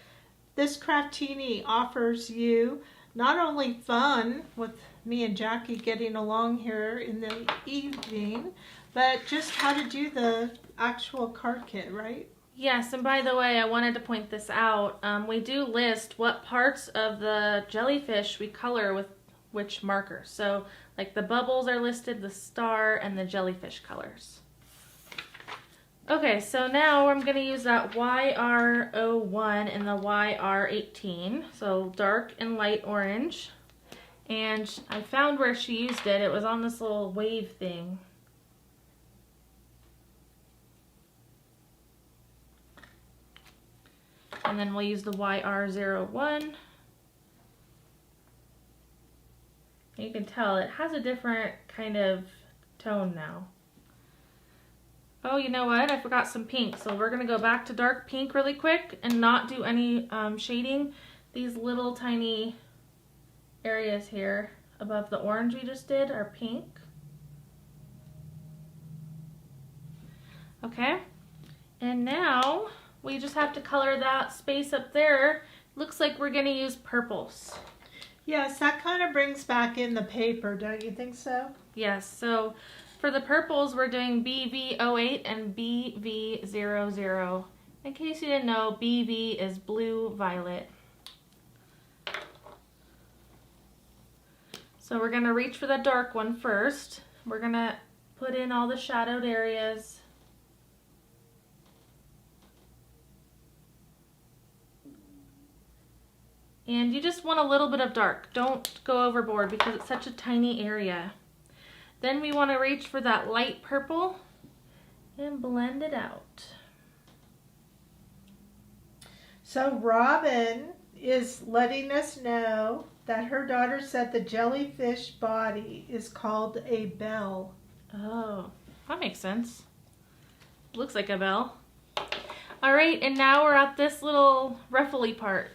This Kraftini offers you not only fun with me and Jackie getting along here in the evening, but just how to do the actual card kit, right? Yes, and by the way, I wanted to point this out. We do list what parts of the jellyfish we color with which marker. So, like the bubbles are listed, the star, and the jellyfish colors. Okay, so now I'm going to use that YR01 and the YR18. So, dark and light orange. And I found where she used it. It was on this little wave thing. And then we'll use the YR01. You can tell it has a different kind of tone now. Oh, you know what? I forgot some pink. So we're going to go back to dark pink really quick and not do any shading. These little tiny areas here above the orange we just did are pink. Okay. And now we just have to color that space up there. Looks like we're going to use purples. Yes, that kind of brings back in the paper, don't you think so? Yes, so for the purples, we're doing BV08 and BV00. In case you didn't know, BV is blue violet. So we're going to reach for the dark one first. We're going to put in all the shadowed areas. And you just want a little bit of dark. Don't go overboard because it's such a tiny area. Then we want to reach for that light purple and blend it out. So Robin is letting us know that her daughter said the jellyfish body is called a bell. Oh, that makes sense. Looks like a bell. All right, and now we're at this little ruffly part.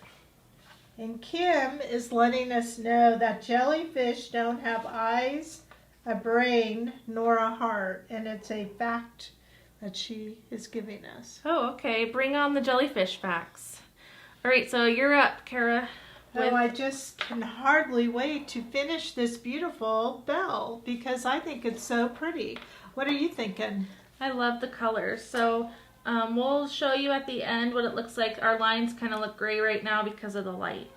And Kim is letting us know that jellyfish don't have eyes, a brain, nor a heart. And it's a fact that she is giving us. Oh, okay. Bring on the jellyfish facts. All right, so you're up, Kara. Oh, I just can hardly wait to finish this beautiful bell because I think it's so pretty. What are you thinking? I love the colors. So we'll show you at the end what it looks like. Our lines kind of look gray right now because of the light.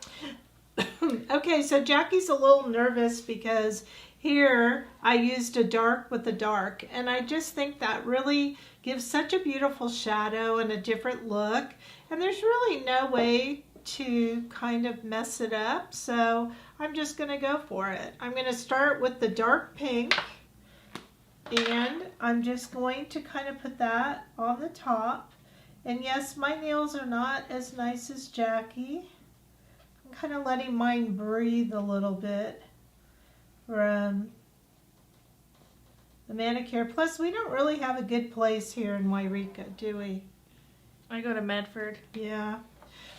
Okay, so Jackie's a little nervous because here I used a dark with a dark, and I just think that really gives such a beautiful shadow and a different look. And there's really no way to kind of mess it up, so I'm just going to go for it. I'm going to start with the dark pink, and I'm just going to kind of put that on the top. And yes, my nails are not as nice as Jackie. I'm kind of letting mine breathe a little bit from the manicure. Plus, we don't really have a good place here in Wairika, do we? I go to Medford. Yeah,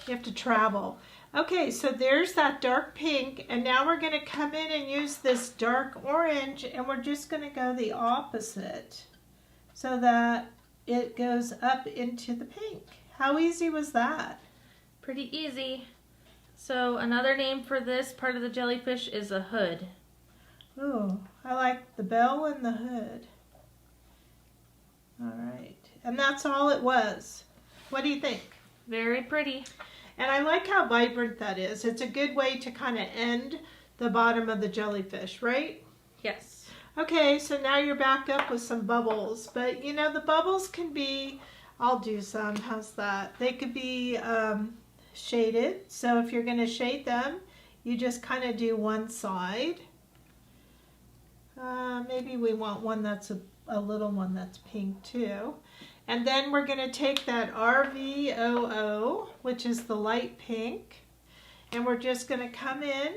you have to travel. Okay, so there's that dark pink, and now we're going to come in and use this dark orange, and we're just going to go the opposite so that it goes up into the pink. How easy was that? Pretty easy. So another name for this part of the jellyfish is a hood. Ooh, I like the bell and the hood. All right, and that's all it was. What do you think? Very pretty. And I like how vibrant that is. It's a good way to kind of end the bottom of the jellyfish, right? Yes. Okay, so now you're back up with some bubbles. But, you know, the bubbles can be, I'll do some, how's that? They could be shaded. So if you're going to shade them, you just kind of do one side. Maybe we want one that's a little one that's pink too. And then we're going to take that RVOO, which is the light pink, and we're just going to come in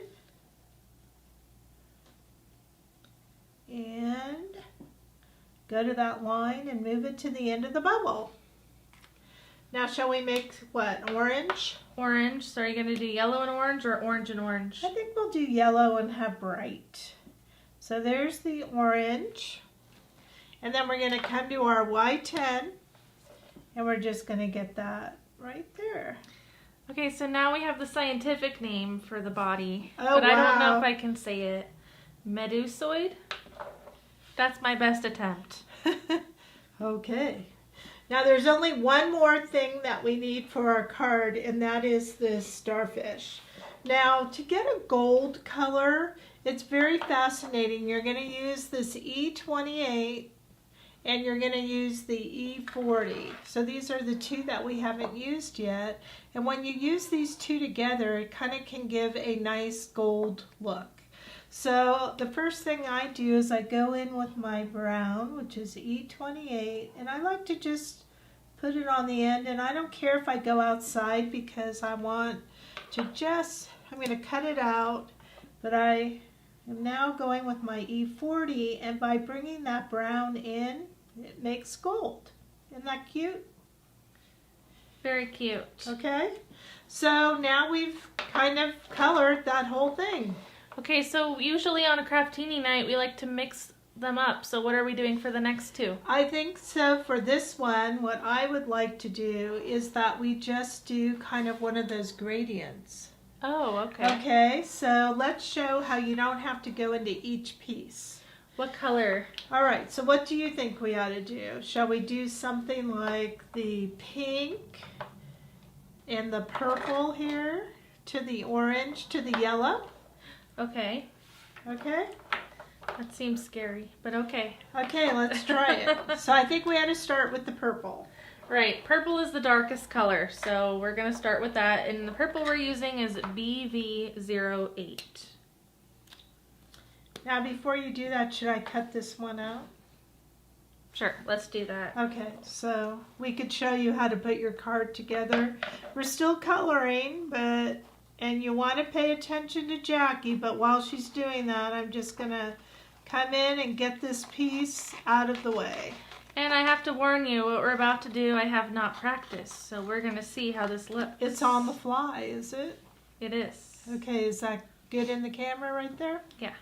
and go to that line and move it to the end of the bubble. Now shall we make what, orange? Orange. So are you going to do yellow and orange or orange and orange? I think we'll do yellow and have bright. So there's the orange. And then we're going to come to our Y10, and we're just going to get that right there. Okay, so now we have the scientific name for the body. Oh, but I don't know wow. if I can say it. Medusoid? That's my best attempt. Okay. Now there's only one more thing that we need for our card, and that is this starfish. Now to get a gold color, it's very fascinating. You're going to use this E28 and you're going to use the E40. So these are the two that we haven't used yet. And when you use these two together, it kind of can give a nice gold look. So the first thing I do is I go in with my brown, which is E28, and I like to just put it on the end. And I don't care if I go outside because I want to just, I'm going to cut it out, but I am now going with my E40, and by bringing that brown in, it makes gold. Isn't that cute? Very cute. Okay, so now we've kind of colored that whole thing. Okay, so usually on a Kraftini night, we like to mix them up. So what are we doing for the next two? I think so for this one, what I would like to do is that we just do kind of one of those gradients. Oh, okay. Okay, so let's show how you don't have to go into each piece. What color? All right, so what do you think we ought to do? Shall we do something like the pink and the purple here to the orange to the yellow? Okay. Okay? That seems scary, but okay. Okay, let's try it. So I think we had to start with the purple. Right, purple is the darkest color, so we're going to start with that. And the purple we're using is BV08. Now before you do that, should I cut this one out? Sure, let's do that. Okay, so we could show you how to put your card together. We're still coloring, and you want to pay attention to Jackie, but while she's doing that, I'm just going to come in and get this piece out of the way. And I have to warn you, what we're about to do, I have not practiced, so we're going to see how this looks. It's on the fly, is it? It is. Okay, is that good in the camera right there? Yeah.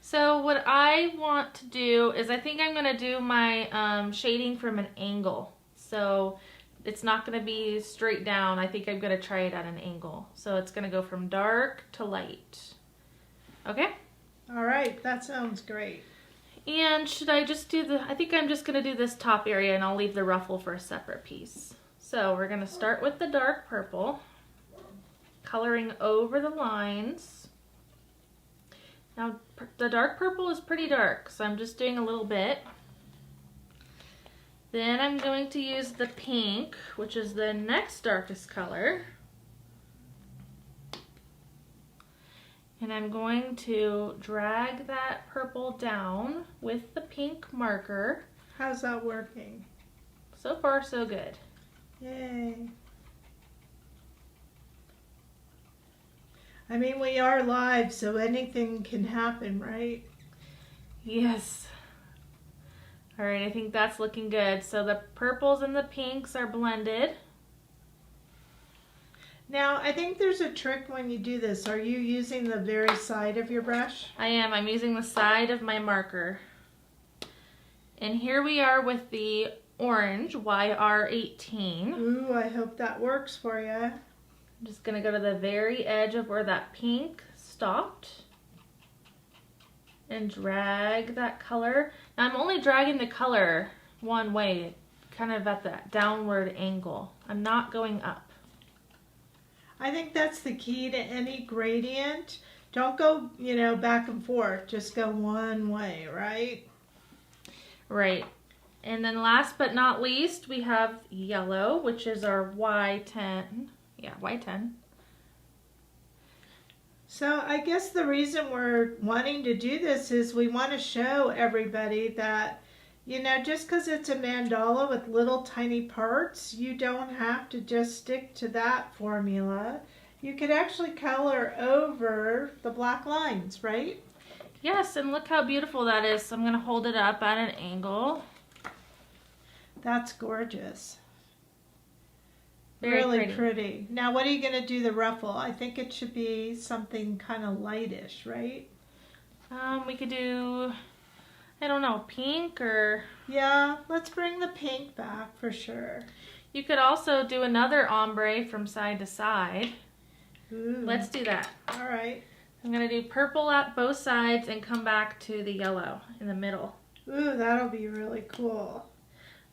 So what I want to do is I think I'm going to do my shading from an angle. So it's not going to be straight down. I think I'm going to try it at an angle. So it's going to go from dark to light. Okay? All right, that sounds great. And should I just do I think I'm just going to do this top area, and I'll leave the ruffle for a separate piece. So we're going to start with the dark purple, coloring over the lines. Now, the dark purple is pretty dark, so I'm just doing a little bit. Then I'm going to use the pink, which is the next darkest color. And I'm going to drag that purple down with the pink marker. How's that working? So far, so good. Yay. I mean, we are live, so anything can happen, right? Yes. All right, I think that's looking good. So the purples and the pinks are blended. Now, I think there's a trick when you do this. Are you using the very side of your brush? I am. I'm using the side of my marker. And here we are with the orange, YR18. Ooh, I hope that works for you. I'm just going to go to the very edge of where that pink stopped and drag that color. Now I'm only dragging the color one way, kind of at that downward angle. I'm not going up. I think that's the key to any gradient. Don't go, back and forth. Just go one way, right? Right. And then last but not least, we have yellow, which is our Y10. Yeah, Y10. So I guess the reason we're wanting to do this is we want to show everybody that, just because it's a mandala with little tiny parts, you don't have to just stick to that formula. You could actually color over the black lines, right? Yes, and look how beautiful that is. So I'm going to hold it up at an angle. That's gorgeous. Very really pretty. Now, what are you going to do the ruffle? I think it should be something kind of lightish, right? We could do, I don't know, pink or... Yeah, let's bring the pink back for sure. You could also do another ombre from side to side. Ooh. Let's do that. All right. I'm going to do purple at both sides and come back to the yellow in the middle. Ooh, that'll be really cool.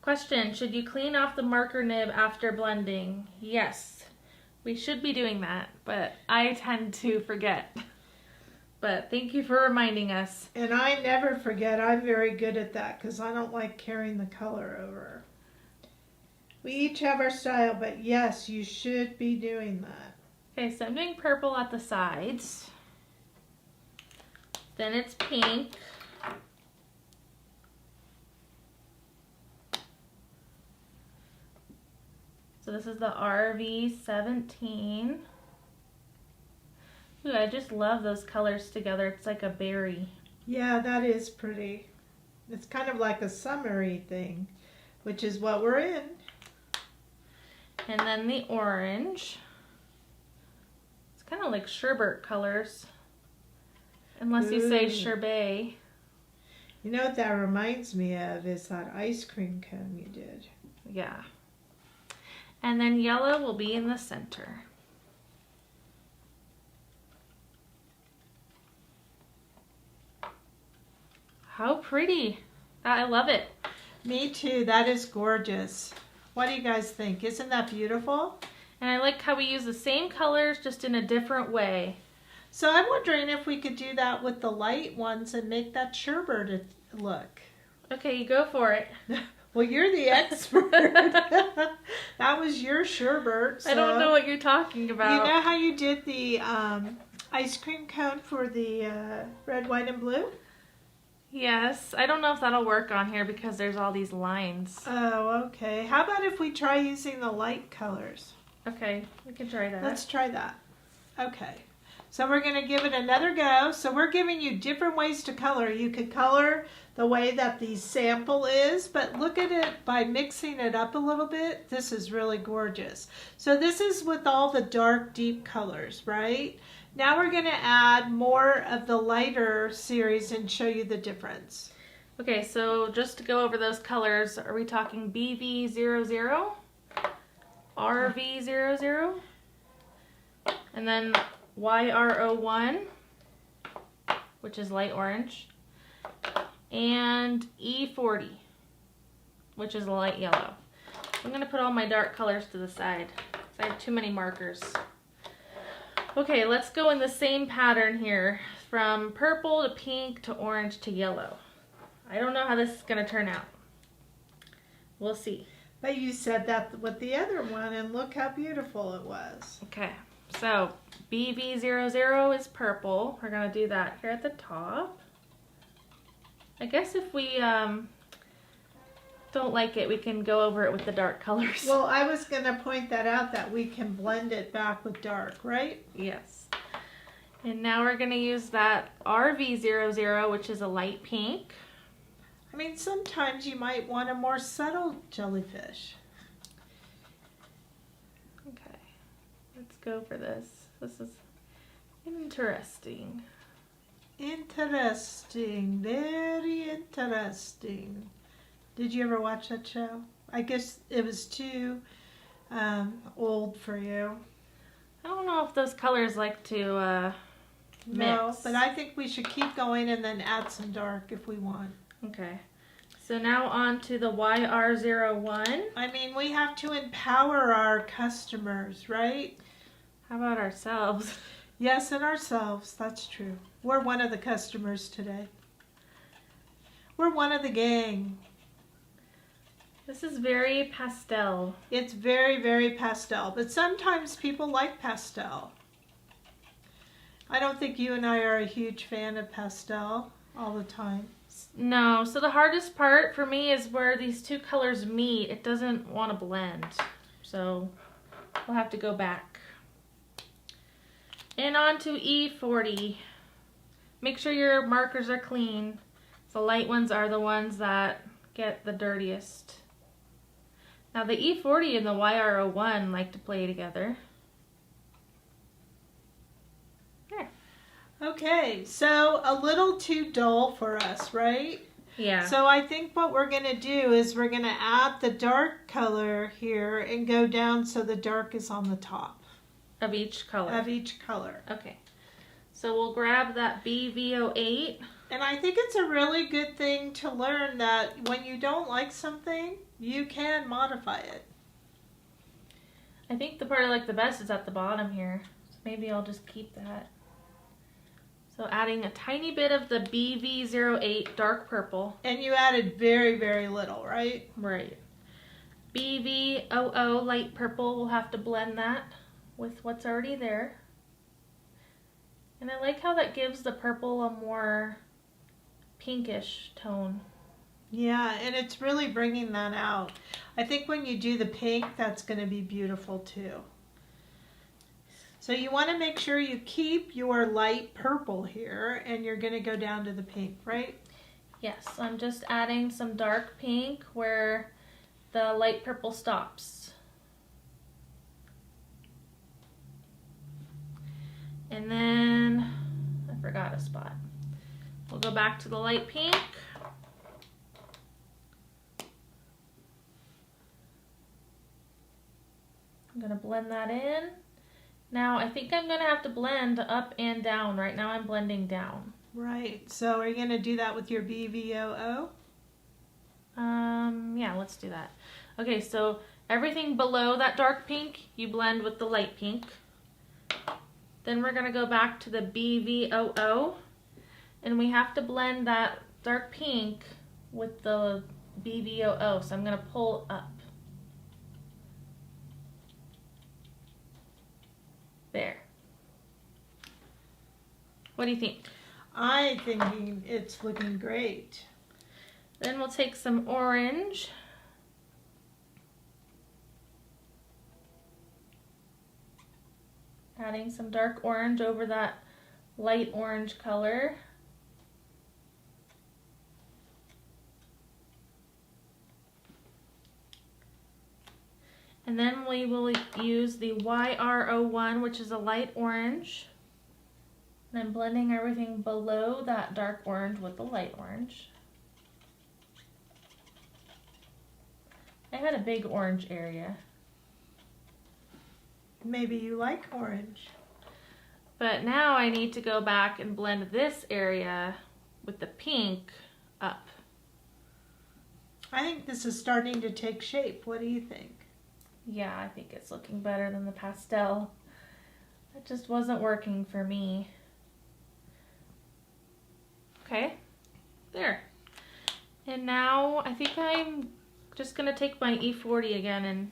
Question, should you clean off the marker nib after blending? Yes, we should be doing that, but I tend to forget. But thank you for reminding us. And I never forget. I'm very good at that because I don't like carrying the color over. We each have our style, but yes, you should be doing that. Okay, so I'm doing purple at the sides. Then it's pink. So this is the RV17. Ooh, I just love those colors together. It's like a berry. Yeah, that is pretty. It's kind of like a summery thing, which is what we're in. And then the orange. It's kind of like sherbet colors. Unless you say sherbet. You know what that reminds me of is that ice cream cone you did. Yeah. And then yellow will be in the center. How pretty. I love it. Me too. That is gorgeous. What do you guys think? Isn't that beautiful? And I like how we use the same colors just in a different way. So I'm wondering if we could do that with the light ones and make that sherbet look. Okay, you go for it. Well, you're the expert. That was your sherbet. So. I don't know what you're talking about. You know how you did the ice cream cone for the red, white, and blue? Yes. I don't know if that'll work on here because there's all these lines. Oh, okay. How about if we try using the light colors? Okay, we can try that. Let's try that. Okay. So we're going to give it another go. So we're giving you different ways to color. You could color the way that the sample is, but look at it by mixing it up a little bit. This is really gorgeous. So this is with all the dark, deep colors, right? Now we're going to add more of the lighter series and show you the difference. Okay, so just to go over those colors, are we talking BV00, RV00, and then YR01, which is light orange, and E40, which is light yellow. I'm going to put all my dark colors to the side because I have too many markers. Okay, let's go in the same pattern here, from purple to pink to orange to yellow. I don't know how this is going to turn out. We'll see. But you said that with the other one, and look how beautiful it was. Okay. So BV00 is purple. We're gonna do that here at the top. I guess if we don't like it, we can go over it with the dark colors. Well, I was gonna point that out, that we can blend it back with dark, right? Yes. And now we're gonna use that RV00, which is a light pink. I mean, sometimes you might want a more subtle jellyfish. Okay, let's go for this. This is interesting. Interesting, very interesting. Did you ever watch that show? I guess it was too old for you. I don't know if those colors like to mix. No, but I think we should keep going and then add some dark if we want. Okay. So now on to the YR01. I mean, we have to empower our customers, right? How about ourselves? Yes, and ourselves. That's true. We're one of the customers today. We're one of the gang. This is very pastel. It's very, very pastel, but sometimes people like pastel. I don't think you and I are a huge fan of pastel all the time. No, so the hardest part for me is where these two colors meet. It doesn't want to blend, so we'll have to go back. And on to E40. Make sure your markers are clean. The light ones are the ones that get the dirtiest. Now the E40 and the YR01 like to play together. There. Okay, so a little too dull for us, right? Yeah. So I think what we're going to do is we're going to add the dark color here and go down so the dark is on the top. Of each color. Of each color. Okay. So we'll grab that BV08. And I think it's a really good thing to learn that when you don't like something, you can modify it. I think the part I like the best is at the bottom here. So maybe I'll just keep that. So adding a tiny bit of the BV08 dark purple. And you added very, very little, right? Right. BV00 light purple, we'll have to blend that with what's already there. And I like how that gives the purple a more pinkish tone. Yeah, and it's really bringing that out. I think when you do the pink, that's going to be beautiful too. So you want to make sure you keep your light purple here, and you're going to go down to the pink, right? Yes, I'm just adding some dark pink where the light purple stops. And then, I forgot a spot. We'll go back to the light pink. I'm going to blend that in. Now, I think I'm going to have to blend up and down. Right now, I'm blending down. Right. So are you going to do that with your BV00? Yeah, let's do that. Okay, so everything below that dark pink, you blend with the light pink. Then we're going to go back to the BV00, and we have to blend that dark pink with the BV00. So I'm going to pull up. There. What do you think? I'm thinking it's looking great. Then we'll take some orange. Adding some dark orange over that light orange color. And then we will use the YR01, which is a light orange. And I'm blending everything below that dark orange with the light orange. I had a big orange area. Maybe you like orange. But now I need to go back and blend this area with the pink up. I think this is starting to take shape. What do you think? Yeah, I think it's looking better than the pastel. It just wasn't working for me. Okay, there. And now I think I'm just gonna take my E40 again and...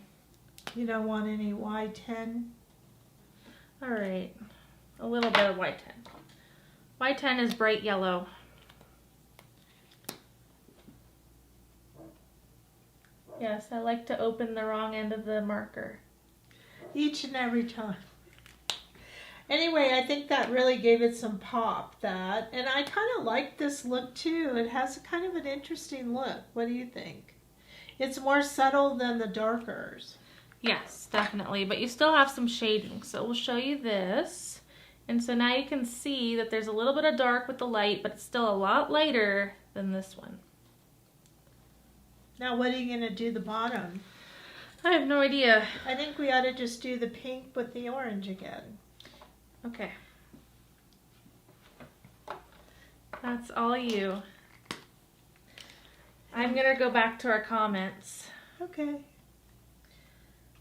You don't want any Y10? All right, a little bit of Y10. Y10 is bright yellow. Yes, I like to open the wrong end of the marker. Each and every time. Anyway, I think that really gave it some pop, that. And I kind of like this look too. It has kind of an interesting look. What do you think? It's more subtle than the darkers. Yes, definitely. But you still have some shading. So we'll show you this. And so now you can see that there's a little bit of dark with the light, but it's still a lot lighter than this one. Now what are you going to do the bottom? I have no idea. I think we ought to just do the pink with the orange again. Okay. That's all you. I'm going to go back to our comments. Okay.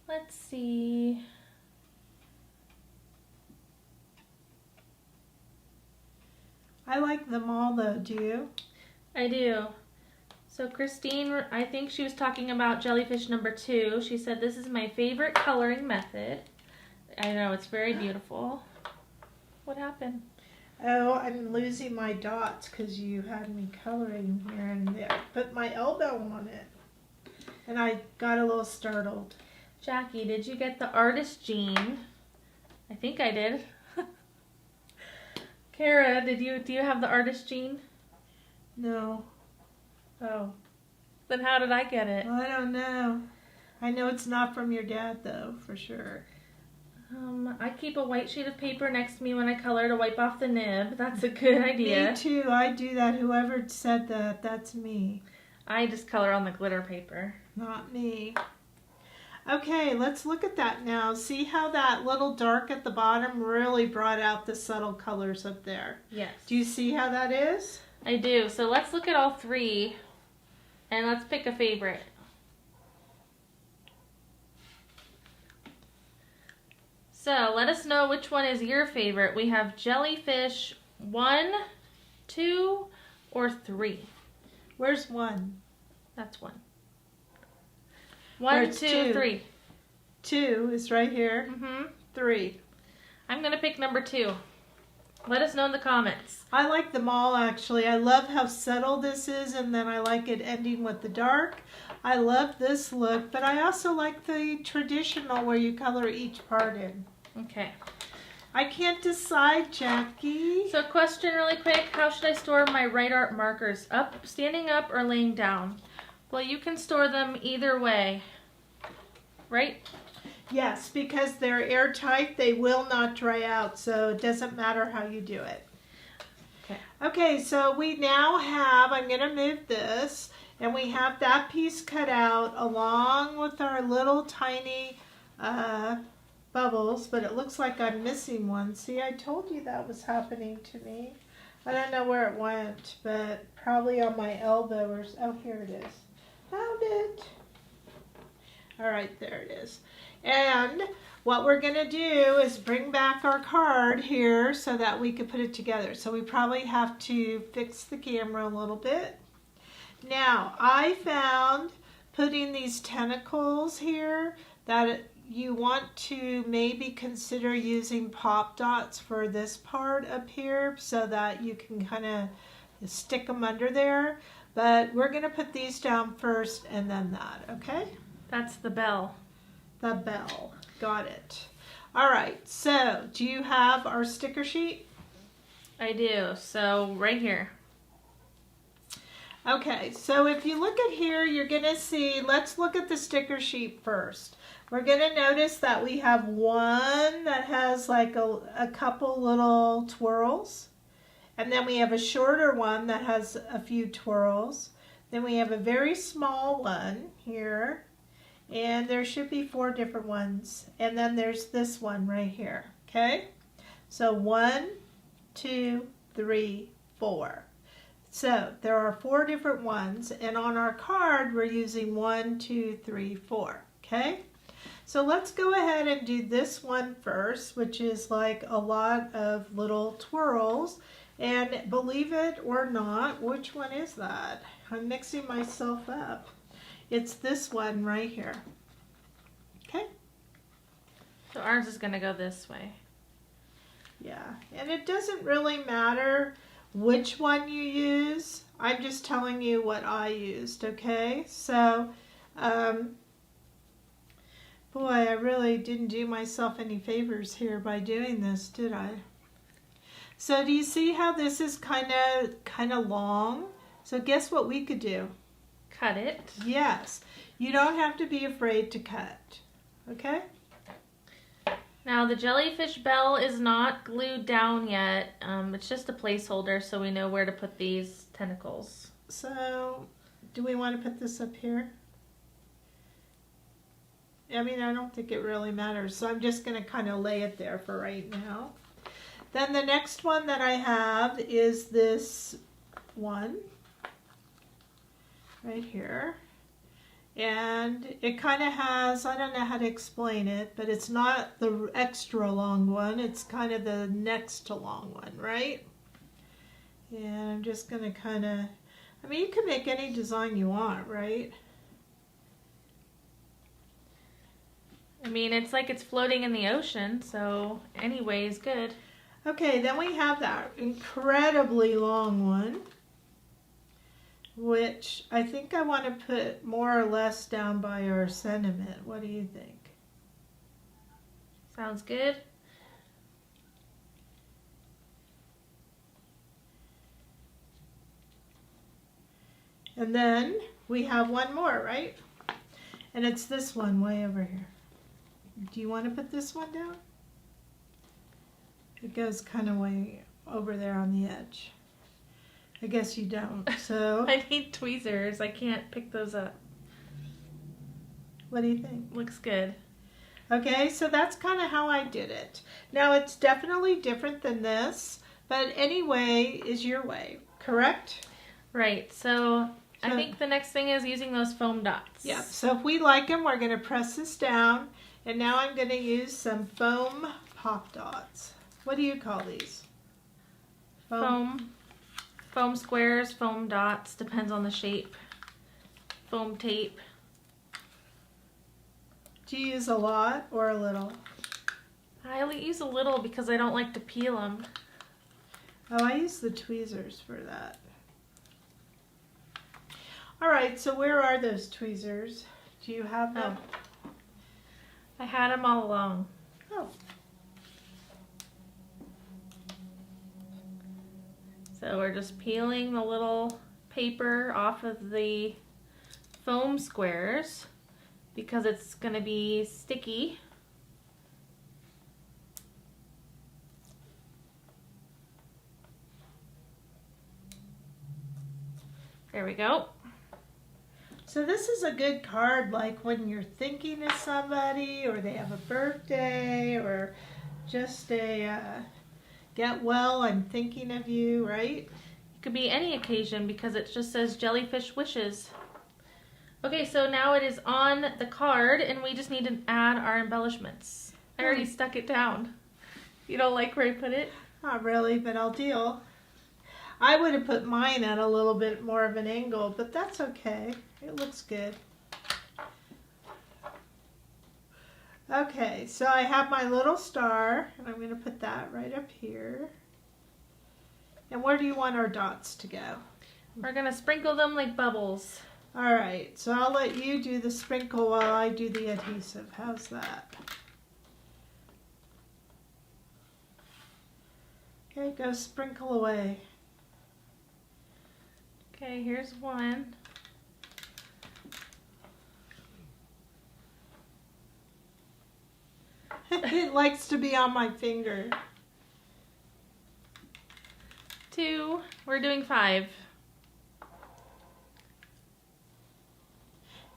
Let's see. I like them all though, do you? I do. So Christine, I think she was talking about Jellyfish number 2. She said, this is my favorite coloring method. I know, it's very beautiful. What happened? Oh, I'm losing my dots because you had me coloring here and there. Put my elbow on it. And I got a little startled. Jackie, did you get the artist gene? I think I did. Kara, do you have the artist gene? No. Oh. Then how did I get it? Well, I don't know. I know it's not from your dad though, for sure. I keep a white sheet of paper next to me when I color to wipe off the nib. That's a good idea. Me too. I do that. Whoever said that, that's me. I just color on the glitter paper. Not me. Okay, let's look at that now. See how that little dark at the bottom really brought out the subtle colors up there? Yes. Do you see how that is? I do. So let's look at all 3 and let's pick a favorite. So let us know which one is your favorite. We have Jellyfish 1, 2, or 3. Where's 1? That's 1. 1, 2, 3. 2 is right here. 3. I'm going to pick number 2. Let us know in the comments. I like them all actually. I love how subtle this is, and then I like it ending with the dark. I love this look, but I also like the traditional where you color each part in. Okay. I can't decide, Jackie. So question really quick, how should I store my Right Art markers? Up, standing up, or laying down? Well, you can store them either way, right? Yes, because they're airtight, they will not dry out, so it doesn't matter how you do it. Okay. Okay, so we now have, I'm going to move this, and we have that piece cut out along with our little tiny bubbles, but it looks like I'm missing one. See, I told you that was happening to me. I don't know where it went, but probably on my elbow or, oh, here it is. Found it. All right, there it is. And what we're going to do is bring back our card here so that we can put it together. So we probably have to fix the camera a little bit. Now, I found putting these tentacles here that you want to maybe consider using pop dots for this part up here so that you can kind of stick them under there. But we're going to put these down first and then that, okay? That's the bell. The bell. Got it. All right, so do you have our sticker sheet? I do. So right here. Okay, so if you look at here, you're going to see, let's look at the sticker sheet first. We're going to notice that we have one that has like a couple little twirls. And then we have a shorter one that has a few twirls. Then we have a very small one here. And there should be 4 different ones. And then there's this one right here. Okay? So 1, 2, 3, 4. So there are 4 different ones. And on our card, we're using 1, 2, 3, 4. Okay? So let's go ahead and do this one first, which is like a lot of little twirls. And believe it or not, which one is that? I'm mixing myself up. It's this one right here. Okay? So ours is going to go this way. Yeah, and it doesn't really matter which one you use. I'm just telling you what I used, okay? So, boy, I really didn't do myself any favors here by doing this, did I? So do you see how this is kind of long? So guess what we could do? Cut it. Yes. You don't have to be afraid to cut. Okay? Now the jellyfish bell is not glued down yet. It's just a placeholder so we know where to put these tentacles. So, do we want to put this up here? I mean, I don't think it really matters. So I'm just going to kind of lay it there for right now. Then the next one that I have is this one right here. And it kind of has, I don't know how to explain it, but it's not the extra long one. It's kind of the next to long one, right? And I'm just going to kind of, I mean, you can make any design you want, right? I mean, it's like it's floating in the ocean, so any way is good. Okay, then we have that incredibly long one, which I think I want to put more or less down by our sentiment. What do you think? Sounds good. And then we have one more, right? And it's this one way over here. Do you want to put this one down? It goes kind of way over there on the edge. I guess you don't, so. I need tweezers. I can't pick those up. What do you think? Looks good. Okay, so that's kind of how I did it. Now it's definitely different than this, but any way is your way, correct? Right, so I think the next thing is using those foam dots. Yeah, so if we like them, we're going to press this down, and now I'm going to use some foam pop dots. What do you call these? Foam squares, foam dots, depends on the shape. Foam tape. Do you use a lot or a little? I only use a little because I don't like to peel them. Oh, I use the tweezers for that. All right, so where are those tweezers? Do you have them? Oh. I had them all along. Oh. So we're just peeling the little paper off of the foam squares because it's going to be sticky. There we go. So this is a good card like when you're thinking of somebody or they have a birthday or just a get well, I'm thinking of you, right? It could be any occasion because it just says Jellyfish Wishes. Okay, so now it is on the card and we just need to add our embellishments. I already stuck it down. You don't like where I put it? Not really, but I'll deal. I would have put mine at a little bit more of an angle, but that's okay. It looks good. Okay, so I have my little star, and I'm going to put that right up here. And where do you want our dots to go? We're going to sprinkle them like bubbles. All right, so I'll let you do the sprinkle while I do the adhesive. How's that? Okay, go sprinkle away. Okay, here's one. It likes to be on my finger. 2. We're doing 5.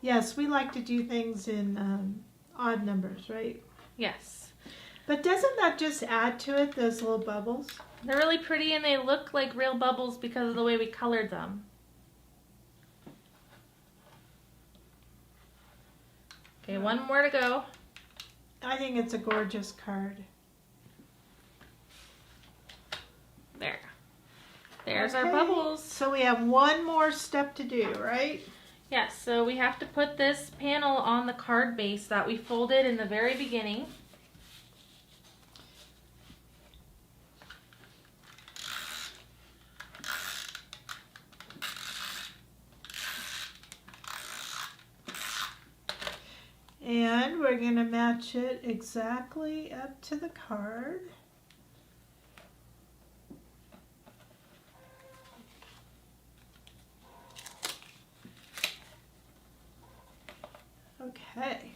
Yes, we like to do things in odd numbers, right? Yes. But doesn't that just add to it, those little bubbles? They're really pretty and they look like real bubbles because of the way we colored them. Okay, one more to go. I think it's a gorgeous card. There. There's our bubbles. So we have one more step to do, right? Yes, so we have to put this panel on the card base that we folded in the very beginning. And we're going to match it exactly up to the card. Okay,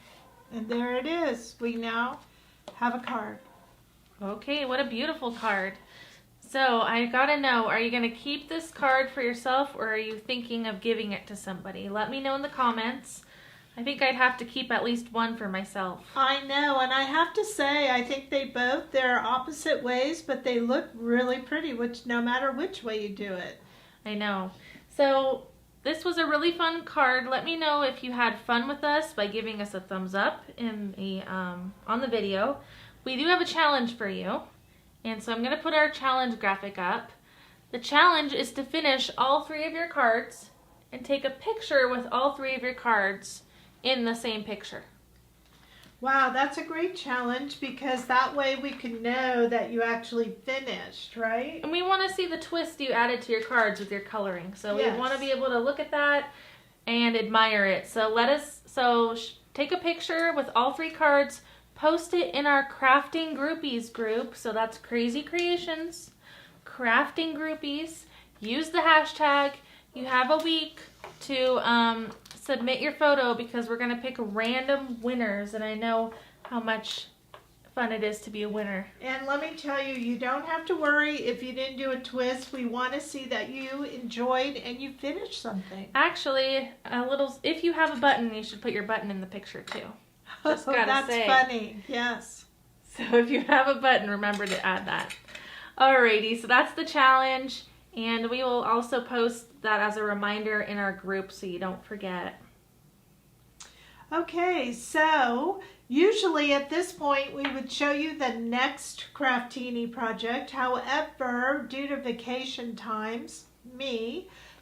and there it is. We now have a card. Okay, what a beautiful card. So I gotta know, are you gonna keep this card for yourself or are you thinking of giving it to somebody? Let me know in the comments. I think I'd have to keep at least one for myself. I know, and I have to say, I think they're opposite ways, but they look really pretty, no matter which way you do it. I know. So this was a really fun card. Let me know if you had fun with us by giving us a thumbs up on the video. We do have a challenge for you. And so I'm going to put our challenge graphic up. The challenge is to finish all 3 of your cards and take a picture with all 3 of your cards in the same picture. Wow, that's a great challenge because that way we can know that you actually finished, right? And we want to see the twist you added to your cards with your coloring. So yes. We want to be able to look at that and admire it. So take a picture with all 3 cards, post it in our crafting groupies group. So that's Krazy Kreations, crafting groupies. Use the hashtag. You have a week to submit your photo because we're going to pick random winners, and I know how much fun it is to be a winner. And let me tell you, you don't have to worry if you didn't do a twist. We want to see that you enjoyed and you finished something. Actually, if you have a button, you should put your button in the picture too. Just gotta that's say. funny, yes. So if you have a button, remember to add that. Alrighty, so that's the challenge. And we will also post that as a reminder in our group so you don't forget. Okay, so usually at this point we would show you the next Kraftini project. However, due to vacation times,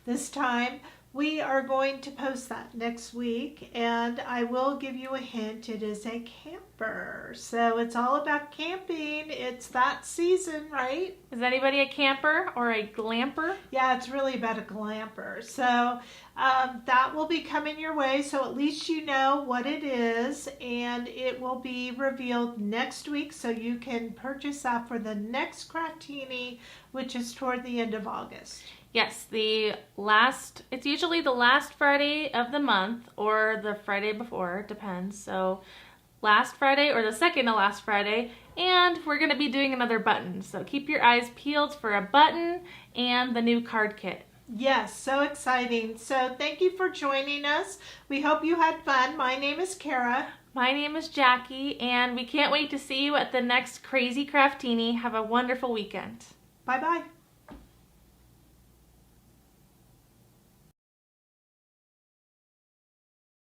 this time, we are going to post that next week, and I will give you a hint. It is a camper. So it's all about camping. It's that season, right? Is anybody a camper or a glamper? Yeah, it's really about a glamper. So that will be coming your way, so at least you know what it is, and it will be revealed next week, so you can purchase that for the next Kraftini, which is toward the end of August. Yes, it's usually the last Friday of the month or the Friday before, depends. So last Friday or the second to last Friday, and we're going to be doing another button. So keep your eyes peeled for a button and the new card kit. Yes, so exciting. So thank you for joining us. We hope you had fun. My name is Kara. My name is Jackie, and we can't wait to see you at the next Krazy Kraftini. Have a wonderful weekend. Bye-bye.